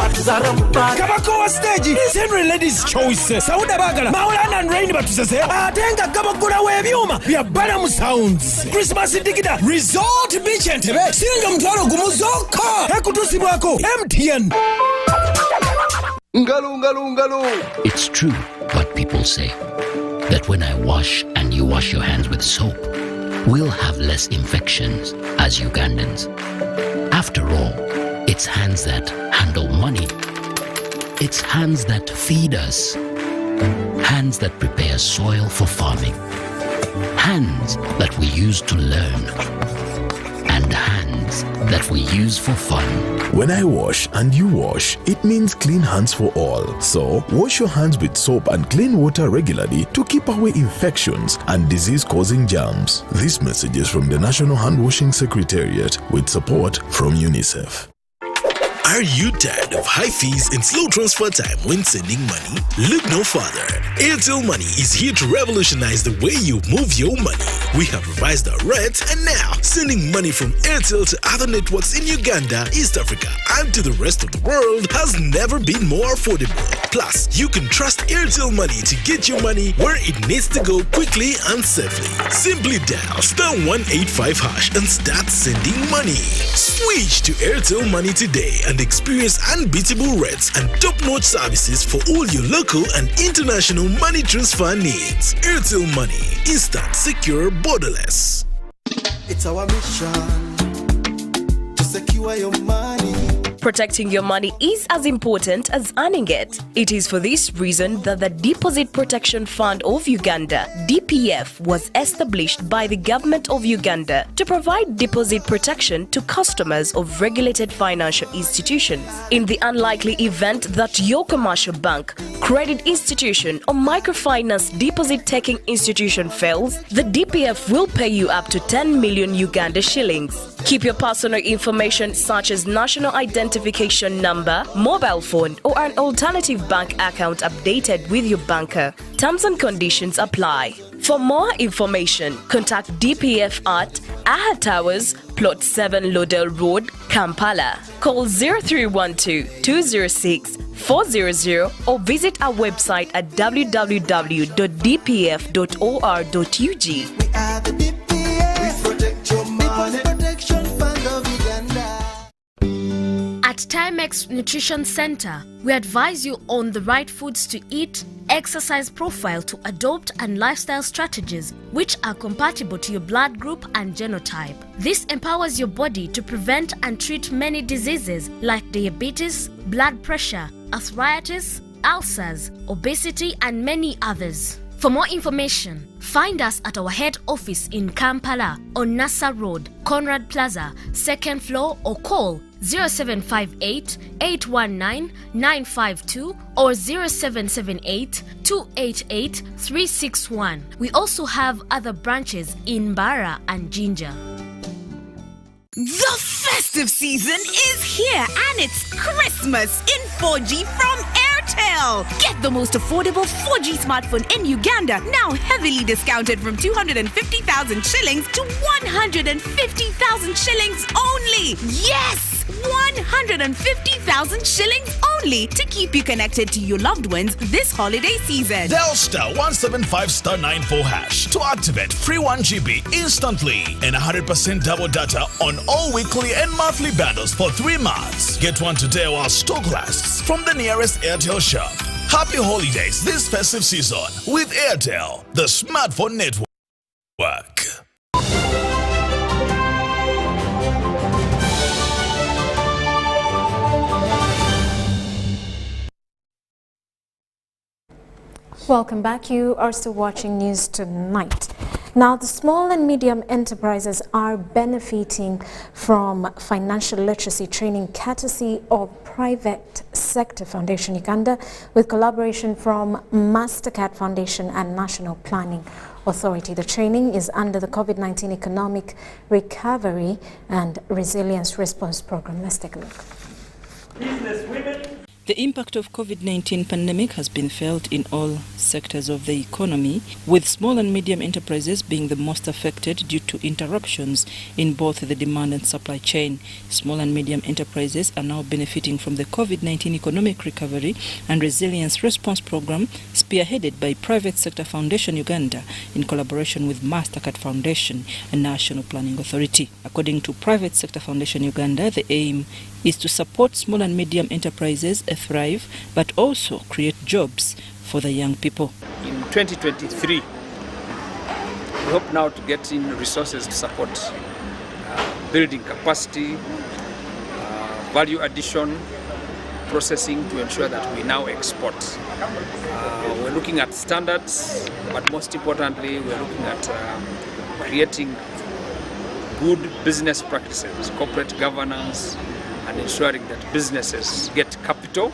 kabako wa stage is Henry Ladies Choice Sauda Bagala Maulana and Rain batusese atenga gabagula w'ebyuma bya Balamu Sounds Christmas digida Resort Beach Entebbe singa mutwalo gumuzoko ekutusibwako MTN Ngalu. It's true what people say, that when I wash and you wash your hands with soap, we'll have less infections as Ugandans. After all, it's hands that handle money. It's hands that feed us. Hands that prepare soil for farming. Hands that we use to learn. And hands that we use for fun. When I wash and you wash, it means clean hands for all. So, wash your hands with soap and clean water regularly to keep away infections and disease-causing germs. This message is from the National Hand Washing Secretariat with support from UNICEF. Are you tired of high fees and slow transfer time when sending money? Look no further. Airtel Money is here to revolutionize the way you move your money. We have revised our rates, and now sending money from Airtel to other networks in Uganda, East Africa, and to the rest of the world has never been more affordable. Plus, you can trust Airtel Money to get your money where it needs to go quickly and safely. Simply dial *185# and start sending money. Switch to Airtel Money today and experience unbeatable rates and top-notch services for all your local and international money transfer needs. Airtel Money. Instant, secure, borderless. It's our mission to secure your money. Protecting your money is as important as earning it. It is for this reason that the Deposit Protection Fund of Uganda, DPF, was established by the government of Uganda to provide deposit protection to customers of regulated financial institutions. In the unlikely event that your commercial bank, credit institution, or microfinance deposit-taking institution fails, the DPF will pay you up to 10 million Uganda shillings. Keep your personal information such as national identification number, mobile phone, or an alternative bank account updated with your banker. Terms and conditions apply. For more information, contact DPF at Aha Towers, Plot 7 Lodell Road, Kampala. Call 0312-206-400 or visit our website at www.dpf.or.ug. We are the DPF. We protect your money. Protection Fund of Uganda. At Timex Nutrition Center, we advise you on the right foods to eat, exercise profile to adopt, and lifestyle strategies which are compatible to your blood group and genotype. This empowers your body to prevent and treat many diseases like diabetes, blood pressure, arthritis, ulcers, obesity, and many others. For more information, find us at our head office in Kampala on Nassa Road, Conrad Plaza, 2nd floor, or call 0758 819 952 or 0778 288 361. We also have other branches in Bara and Jinja. The festive season is here and it's Christmas in 4G from Airtel. Get the most affordable 4G smartphone in Uganda, now heavily discounted from 250,000 shillings to 150,000 shillings only. Yes! 150,000 shillings only to keep you connected to your loved ones this holiday season. Dial *175*94# to activate free 1GB instantly and 100% double data on all weekly and monthly bundles for 3 months. Get one today while stock lasts from the nearest Airtel shop. Happy holidays this festive season with Airtel, the smartphone network. Welcome back. You are still watching News Tonight. Now, the small and medium enterprises are benefiting from financial literacy training courtesy of Private Sector Foundation Uganda with collaboration from Mastercard Foundation and National Planning Authority. The training is under the COVID-19 Economic Recovery and Resilience Response Program. Let's take a look. The impact of COVID-19 pandemic has been felt in all sectors of the economy, with small and medium enterprises being the most affected due to interruptions in both the demand and supply chain. Small and medium enterprises are now benefiting from the COVID-19 Economic Recovery and Resilience Response Program, spearheaded by Private Sector Foundation Uganda in collaboration with Mastercard Foundation and National Planning Authority. According to Private Sector Foundation Uganda, the aim is to support small and medium enterprises thrive, but also create jobs for the young people. In 2023, we hope now to get in resources to support building capacity, value addition, processing to ensure that we now export. We're looking at standards, but most importantly, we're looking at creating good business practices, corporate governance, and ensuring that businesses get capital,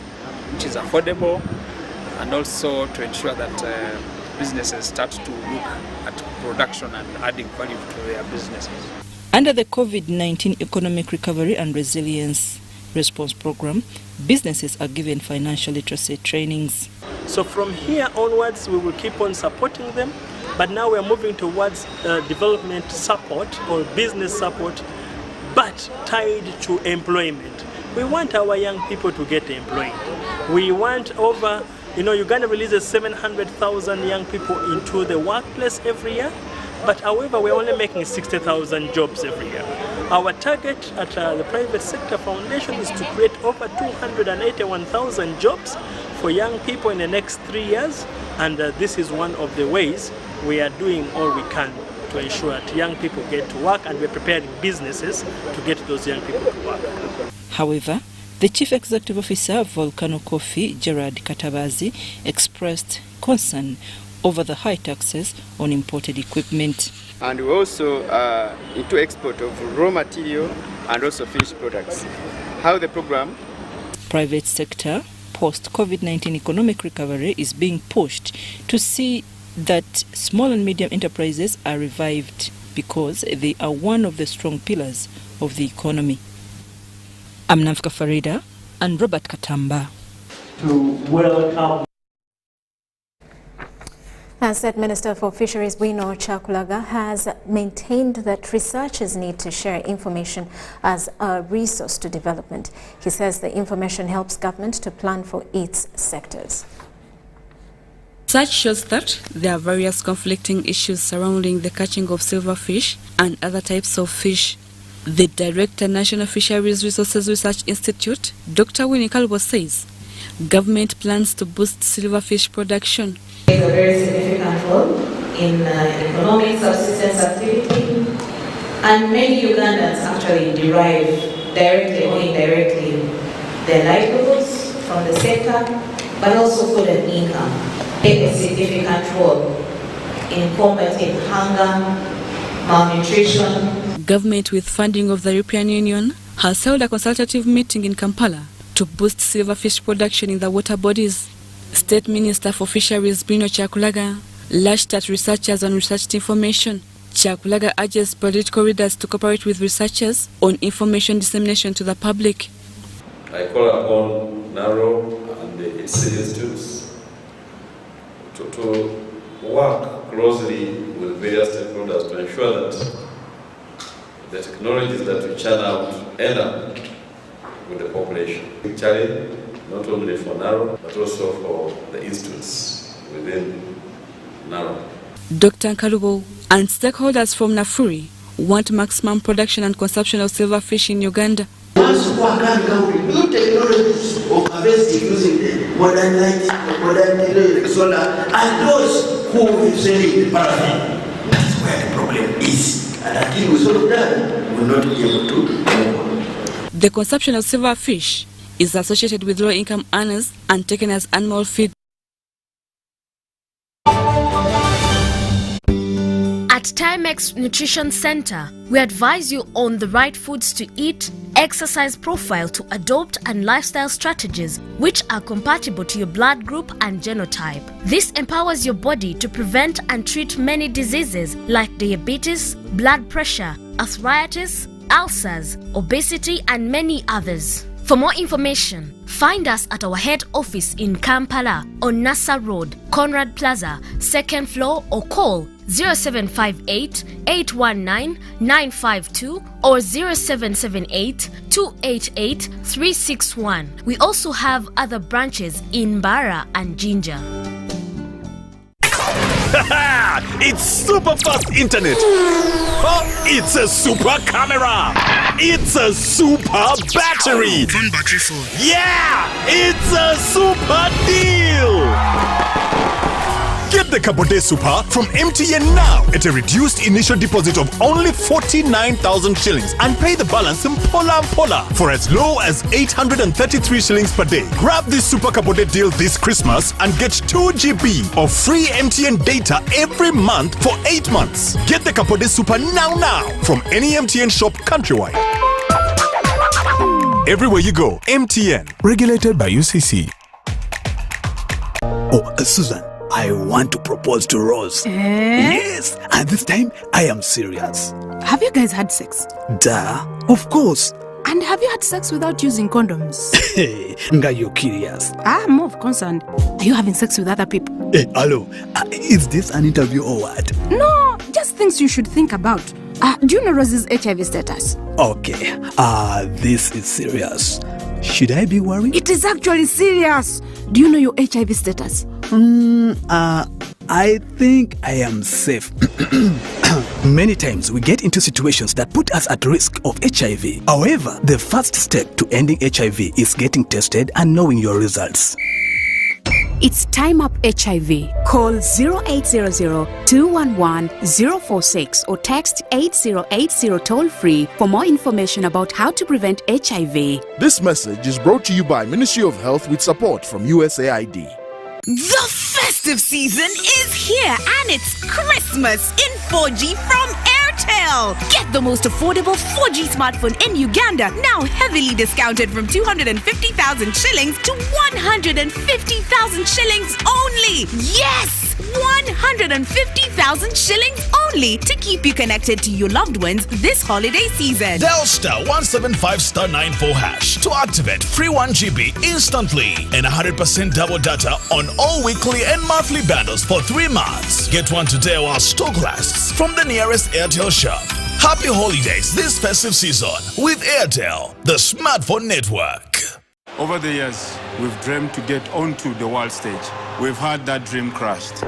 which is affordable, and also to ensure that businesses start to look at production and adding value to their businesses. Under the COVID-19 Economic Recovery and Resilience Response Program, businesses are given financial literacy trainings. So from here onwards, we will keep on supporting them, but now we are moving towards development support or business support, but tied to employment. We want our young people to get employed. We want over, Uganda releases 700,000 young people into the workplace every year, but however, we're only making 60,000 jobs every year. Our target at the Private Sector Foundation is to create over 281,000 jobs for young people in the next 3 years, and this is one of the ways we are doing all we can to ensure that young people get to work, and we're preparing businesses to get those young people to work. However, the Chief Executive Officer of Volcano Coffee, Gerard Katabazi, expressed concern over the high taxes on imported equipment. And we also into export of raw material and also finished products. How the program? Private sector post-COVID-19 economic recovery is being pushed to see that small and medium enterprises are revived because they are one of the strong pillars of the economy. I'm Navka Farida and Robert Katamba. To welcome. As said, Minister for Fisheries Bwino Chakulaga has maintained that researchers need to share information as a resource to development. He says the information helps government to plan for its sectors. Research shows that there are various conflicting issues surrounding the catching of silverfish and other types of fish. The Director, National Fisheries Resources Research Institute, Dr. Winnie Kalubo, says government plans to boost silverfish production. Plays a very significant role in economic subsistence activity, and many Ugandans actually derive directly or indirectly their livelihoods from the sector, but also food and income. Take a significant role in combating hunger, malnutrition. Government, with funding of the European Union, has held a consultative meeting in Kampala to boost silverfish production in the water bodies. State Minister for Fisheries Bwino Chakulaga lashed at researchers on researched information. Chakulaga urges political leaders to cooperate with researchers on information dissemination to the public. I call upon NARO and its institutes to work closely with various stakeholders to ensure that the technologies that we churn out end up with the population. Challenge not only for NARO, but also for the institutes within NARO. Dr. Kalubo and stakeholders from Nafuri want maximum production and consumption of silverfish in Uganda. Once who are coming out with new technologies of harvesting using modern light, modern solar, and those who will sell the paraffin. That's where the problem is. And until we solve that, we will not be able to move on. The consumption of silverfish is associated with low-income earners and taken as animal feed. At Timex Nutrition Center, we advise you on the right foods to eat, exercise profile to adopt, and lifestyle strategies which are compatible to your blood group and genotype. This empowers your body to prevent and treat many diseases like diabetes, blood pressure, arthritis, ulcers, obesity, and many others. For more information, find us at our head office in Kampala on Nassa Road, Conrad Plaza, 2nd floor, or call 0758 819 952 or 0778 288 361. We also have other branches in Bara and Jinja. It's super fast internet. Oh, it's a super camera. It's a super battery. Phone battery full. Yeah, it's a super deal. Get the Capote Super from MTN now at a reduced initial deposit of only 49,000 shillings and pay the balance in Pola for as low as 833 shillings per day. Grab this Super Capote deal this Christmas and get 2 GB of free MTN data every month for 8 months. Get the Capote Super now from any MTN shop countrywide. Everywhere you go, MTN. Regulated by UCC. Oh, Susan, I want to propose to Rose. Yes, and this time I am serious. Have you guys had sex? Duh, of course. And have you had sex without using condoms? Hey, Nga, you're curious. I'm more concerned. Are you having sex with other people? Hey, hello, is this an interview or what? No, just things you should think about. Do you know Rose's HIV status? Okay, this is serious. Should I be worried? It is actually serious. Do you know your HIV status? I think I am safe. Many times we get into situations that put us at risk of HIV. However, the first step to ending HIV is getting tested and knowing your results. It's Time Up HIV. Call 0800-211-046 or text 8080 toll-free for more information about how to prevent HIV. This message is brought to you by Ministry of Health with support from USAID. The festive season is here and it's Christmas in 4G from Airtel. Get the most affordable 4G smartphone in Uganda, now heavily discounted from 250,000 shillings to 150,000 shillings only. Yes! 150,000 shillings only to keep you connected to your loved ones this holiday season. Dial *175*94# to activate free 1 GB instantly and 100% double data on all weekly and monthly bundles for 3 months. Get one today while stock lasts from the nearest Airtel shop. Happy holidays this festive season with Airtel, the smartphone network. Over the years, we've dreamed to get onto the world stage. We've had that dream crushed.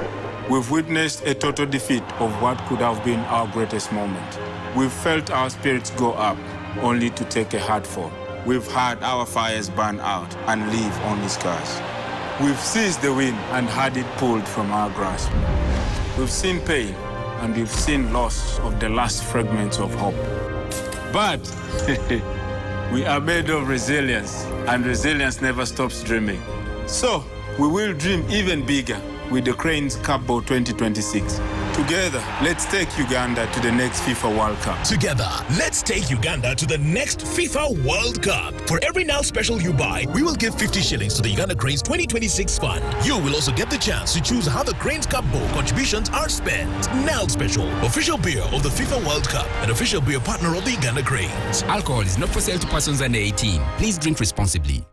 We've witnessed a total defeat of what could have been our greatest moment. We've felt our spirits go up, only to take a hard fall. We've had our fires burn out and leave only scars. We've seized the wind and had it pulled from our grasp. We've seen pain and we've seen loss of the last fragments of hope. But we are made of resilience, and resilience never stops dreaming. So, we will dream even bigger with the Cranes Cup Bowl 2026. Together, let's take Uganda to the next FIFA World Cup. Together, let's take Uganda to the next FIFA World Cup. For every Now Special you buy, we will give 50 shillings to the Uganda Cranes 2026 fund. You will also get the chance to choose how the Cranes Cup Bowl contributions are spent. Now Special, official beer of the FIFA World Cup and official beer partner of the Uganda Cranes. Alcohol is not for sale to persons under 18. Please drink responsibly.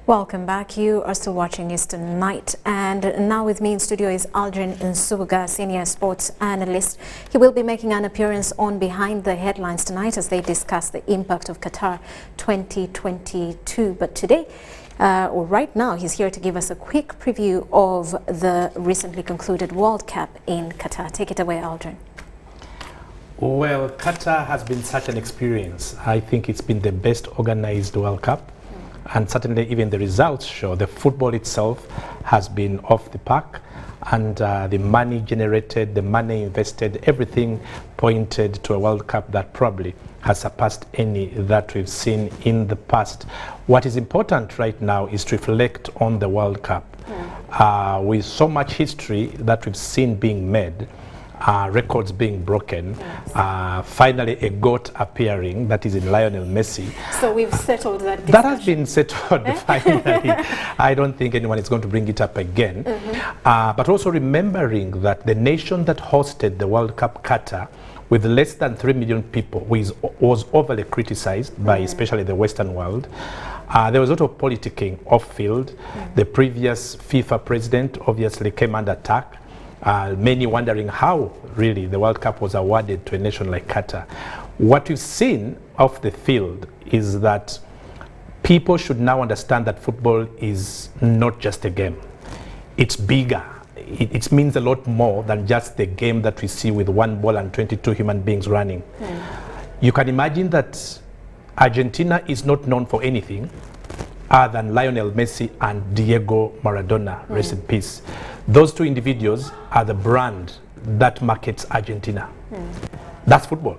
Welcome back. You are still watching Eastern Night, and now with me in studio is Aldrin Nsubuga, senior sports analyst. He will be making an appearance on Behind the Headlines tonight as they discuss the impact of Qatar 2022. But today, or right now, he's here to give us a quick preview of the recently concluded World Cup in Qatar. Take it away, Aldrin. Well, Qatar has been such an experience. I think it's been the best organized World Cup. And certainly even the results show the football itself has been off the park. and the money generated, the money invested, everything pointed to a World Cup that probably has surpassed any that we've seen in the past. What is important right now is to reflect on the World Cup. With so much history that we've seen being made, records being broken, finally a GOAT appearing, that is in Lionel Messi. So we've settled that discussion. That has been settled finally. I don't think anyone is going to bring it up again. But also remembering that the nation that hosted the World Cup, Qatar, with less than 3 million people, was overly criticized by especially the Western world. There was a lot of politicking off-field. The previous FIFA president obviously came under attack. Many wondering how really the World Cup was awarded to a nation like Qatar. What we've seen off the field is that people should now understand that football is not just a game. It's bigger. It means a lot more than just the game that we see with one ball and 22 human beings running. You can imagine that Argentina is not known for anything other than Lionel Messi and Diego Maradona, rest in peace. Those two individuals are the brand that markets Argentina. That's football.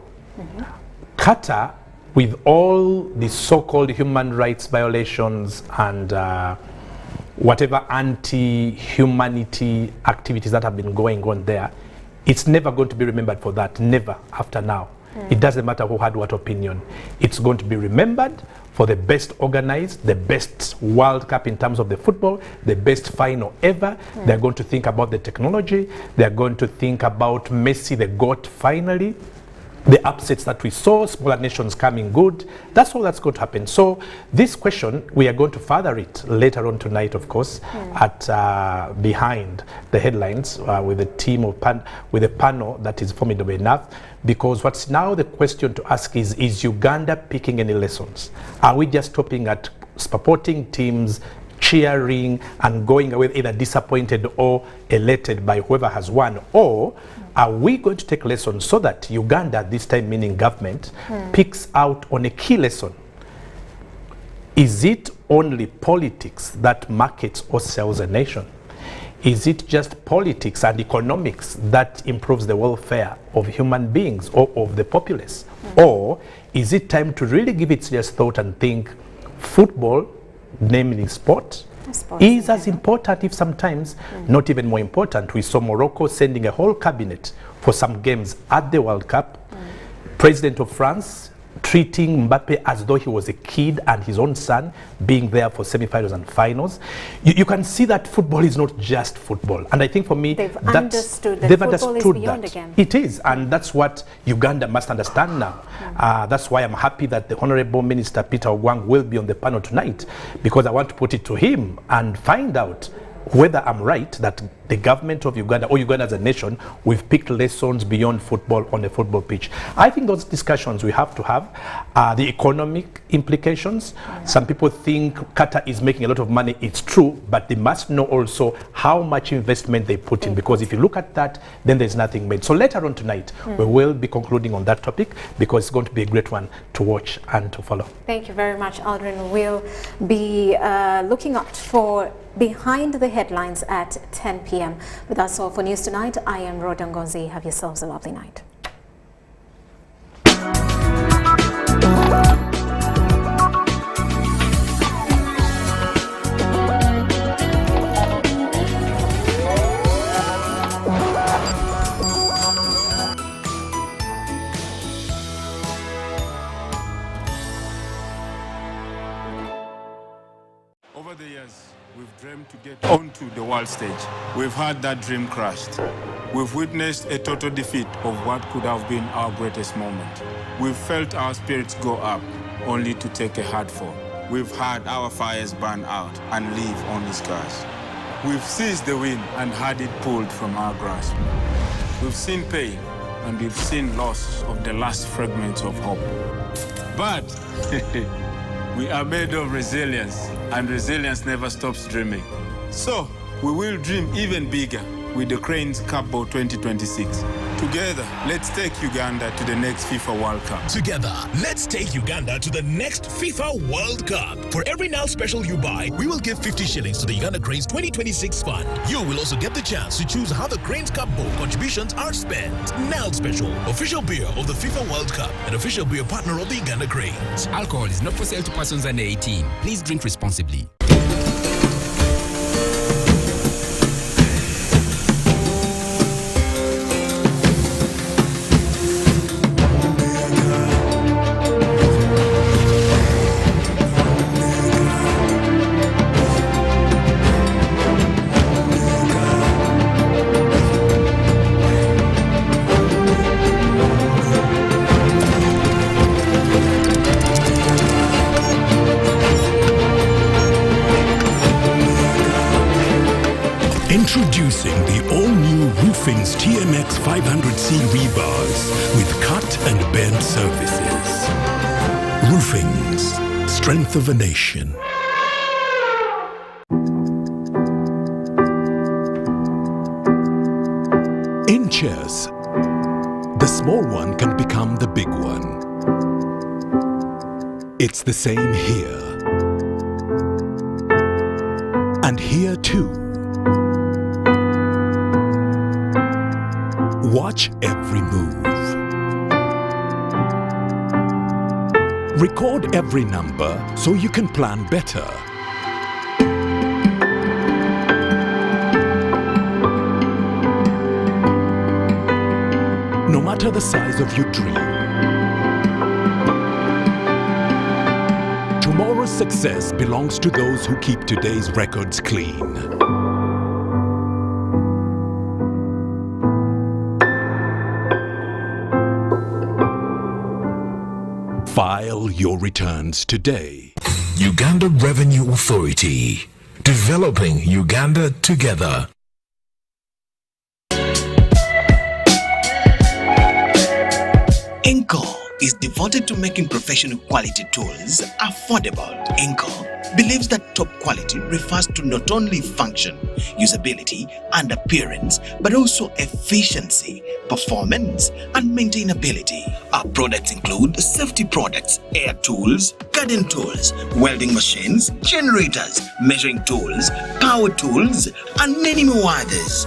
Qatar, with all the so-called human rights violations and whatever anti-humanity activities that have been going on there, it's never going to be remembered for that, never after now. It doesn't matter who had what opinion. It's going to be remembered for the best organized, the best World Cup in terms of the football, the best final ever. They're going to think about the technology. They're going to think about Messi, the GOAT, finally. The upsets that we saw, smaller nations coming good. That's all that's going to happen. So this question, we are going to further it later on tonight, of course, at behind the headlines with a team of with a panel that is formidable enough. Because what's now the question to ask is Uganda picking any lessons? Are we just stopping at supporting teams, cheering, and going away either disappointed or elated by whoever has won? Or are we going to take lessons so that Uganda, this time meaning government, picks out on a key lesson? Is it only politics that markets or sells a nation? Is it just politics and economics that improves the welfare of human beings or of the populace? Or is it time to really give it serious thought and think football, namely sport, is as important, if sometimes not even more important? We saw Morocco sending a whole cabinet for some games at the World Cup. President of France treating Mbappe as though he was a kid and his own son, being there for semi-finals and finals. You can see that football is not just football. And I think for me, they've understood beyond the game. It is, and that's what Uganda must understand now. That's why I'm happy that the Honorable Minister Peter Ogwang will be on the panel tonight, because I want to put it to him and find out whether I'm right that the government of Uganda or Uganda as a nation, we've picked lessons beyond football on a football pitch. I think those discussions we have to have. The economic implications. Some people think Qatar is making a lot of money. It's true, but they must know also how much investment they put in, because if you look at that, then there's nothing made. So later on tonight, we will be concluding on that topic, because it's going to be a great one to watch and to follow. Thank you very much, Aldrin. We'll be looking out for Behind the Headlines at 10 p.m. But that's all for News Tonight. I am Rhoda Ngonzi. Have yourselves a lovely night. Over the years, we've dreamed to get onto the world stage. We've had that dream crushed. We've witnessed a total defeat of what could have been our greatest moment. We've felt our spirits go up, only to take a hard fall. We've had our fires burn out and leave only scars. We've seized the wind and had it pulled from our grasp. We've seen pain, and we've seen loss of the last fragments of hope. But we are made of resilience, and resilience never stops dreaming. So we will dream even bigger, with the Cranes Cup Bowl 2026. Together, let's take Uganda to the next FIFA World Cup. Together, let's take Uganda to the next FIFA World Cup. For every Now Special you buy, we will give 50 shillings to the Uganda Cranes 2026 fund. You will also get the chance to choose how the Cranes Cup Bowl contributions are spent. Now Special, official beer of the FIFA World Cup and official beer partner of the Uganda Cranes. Alcohol is not for sale to persons under 18. Please drink responsibly. Introducing the all-new Roofing's TMX 500C rebars with cut and bend surfaces. Roofing's, strength of a nation. In chess, the small one can become the big one. It's the same here. And here too. Watch every move. Record every number so you can plan better. No matter the size of your dream, tomorrow's success belongs to those who keep today's records clean. File your returns today. Uganda Revenue Authority. Developing Uganda together. INCO is devoted to making professional quality tools affordable. INCO believes that top quality refers to not only function, usability, and appearance, but also efficiency, performance, and maintainability. Our products include safety products, air tools, garden tools, welding machines, generators, measuring tools, power tools, and many more others.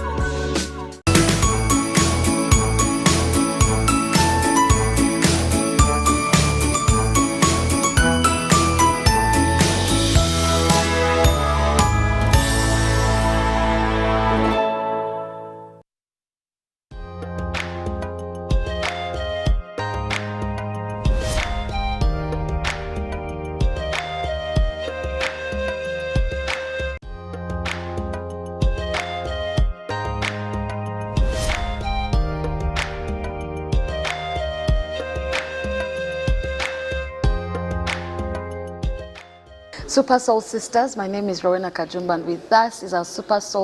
Super Soul Sisters, my name is Rowena Kajumba, and with us is our Super Soul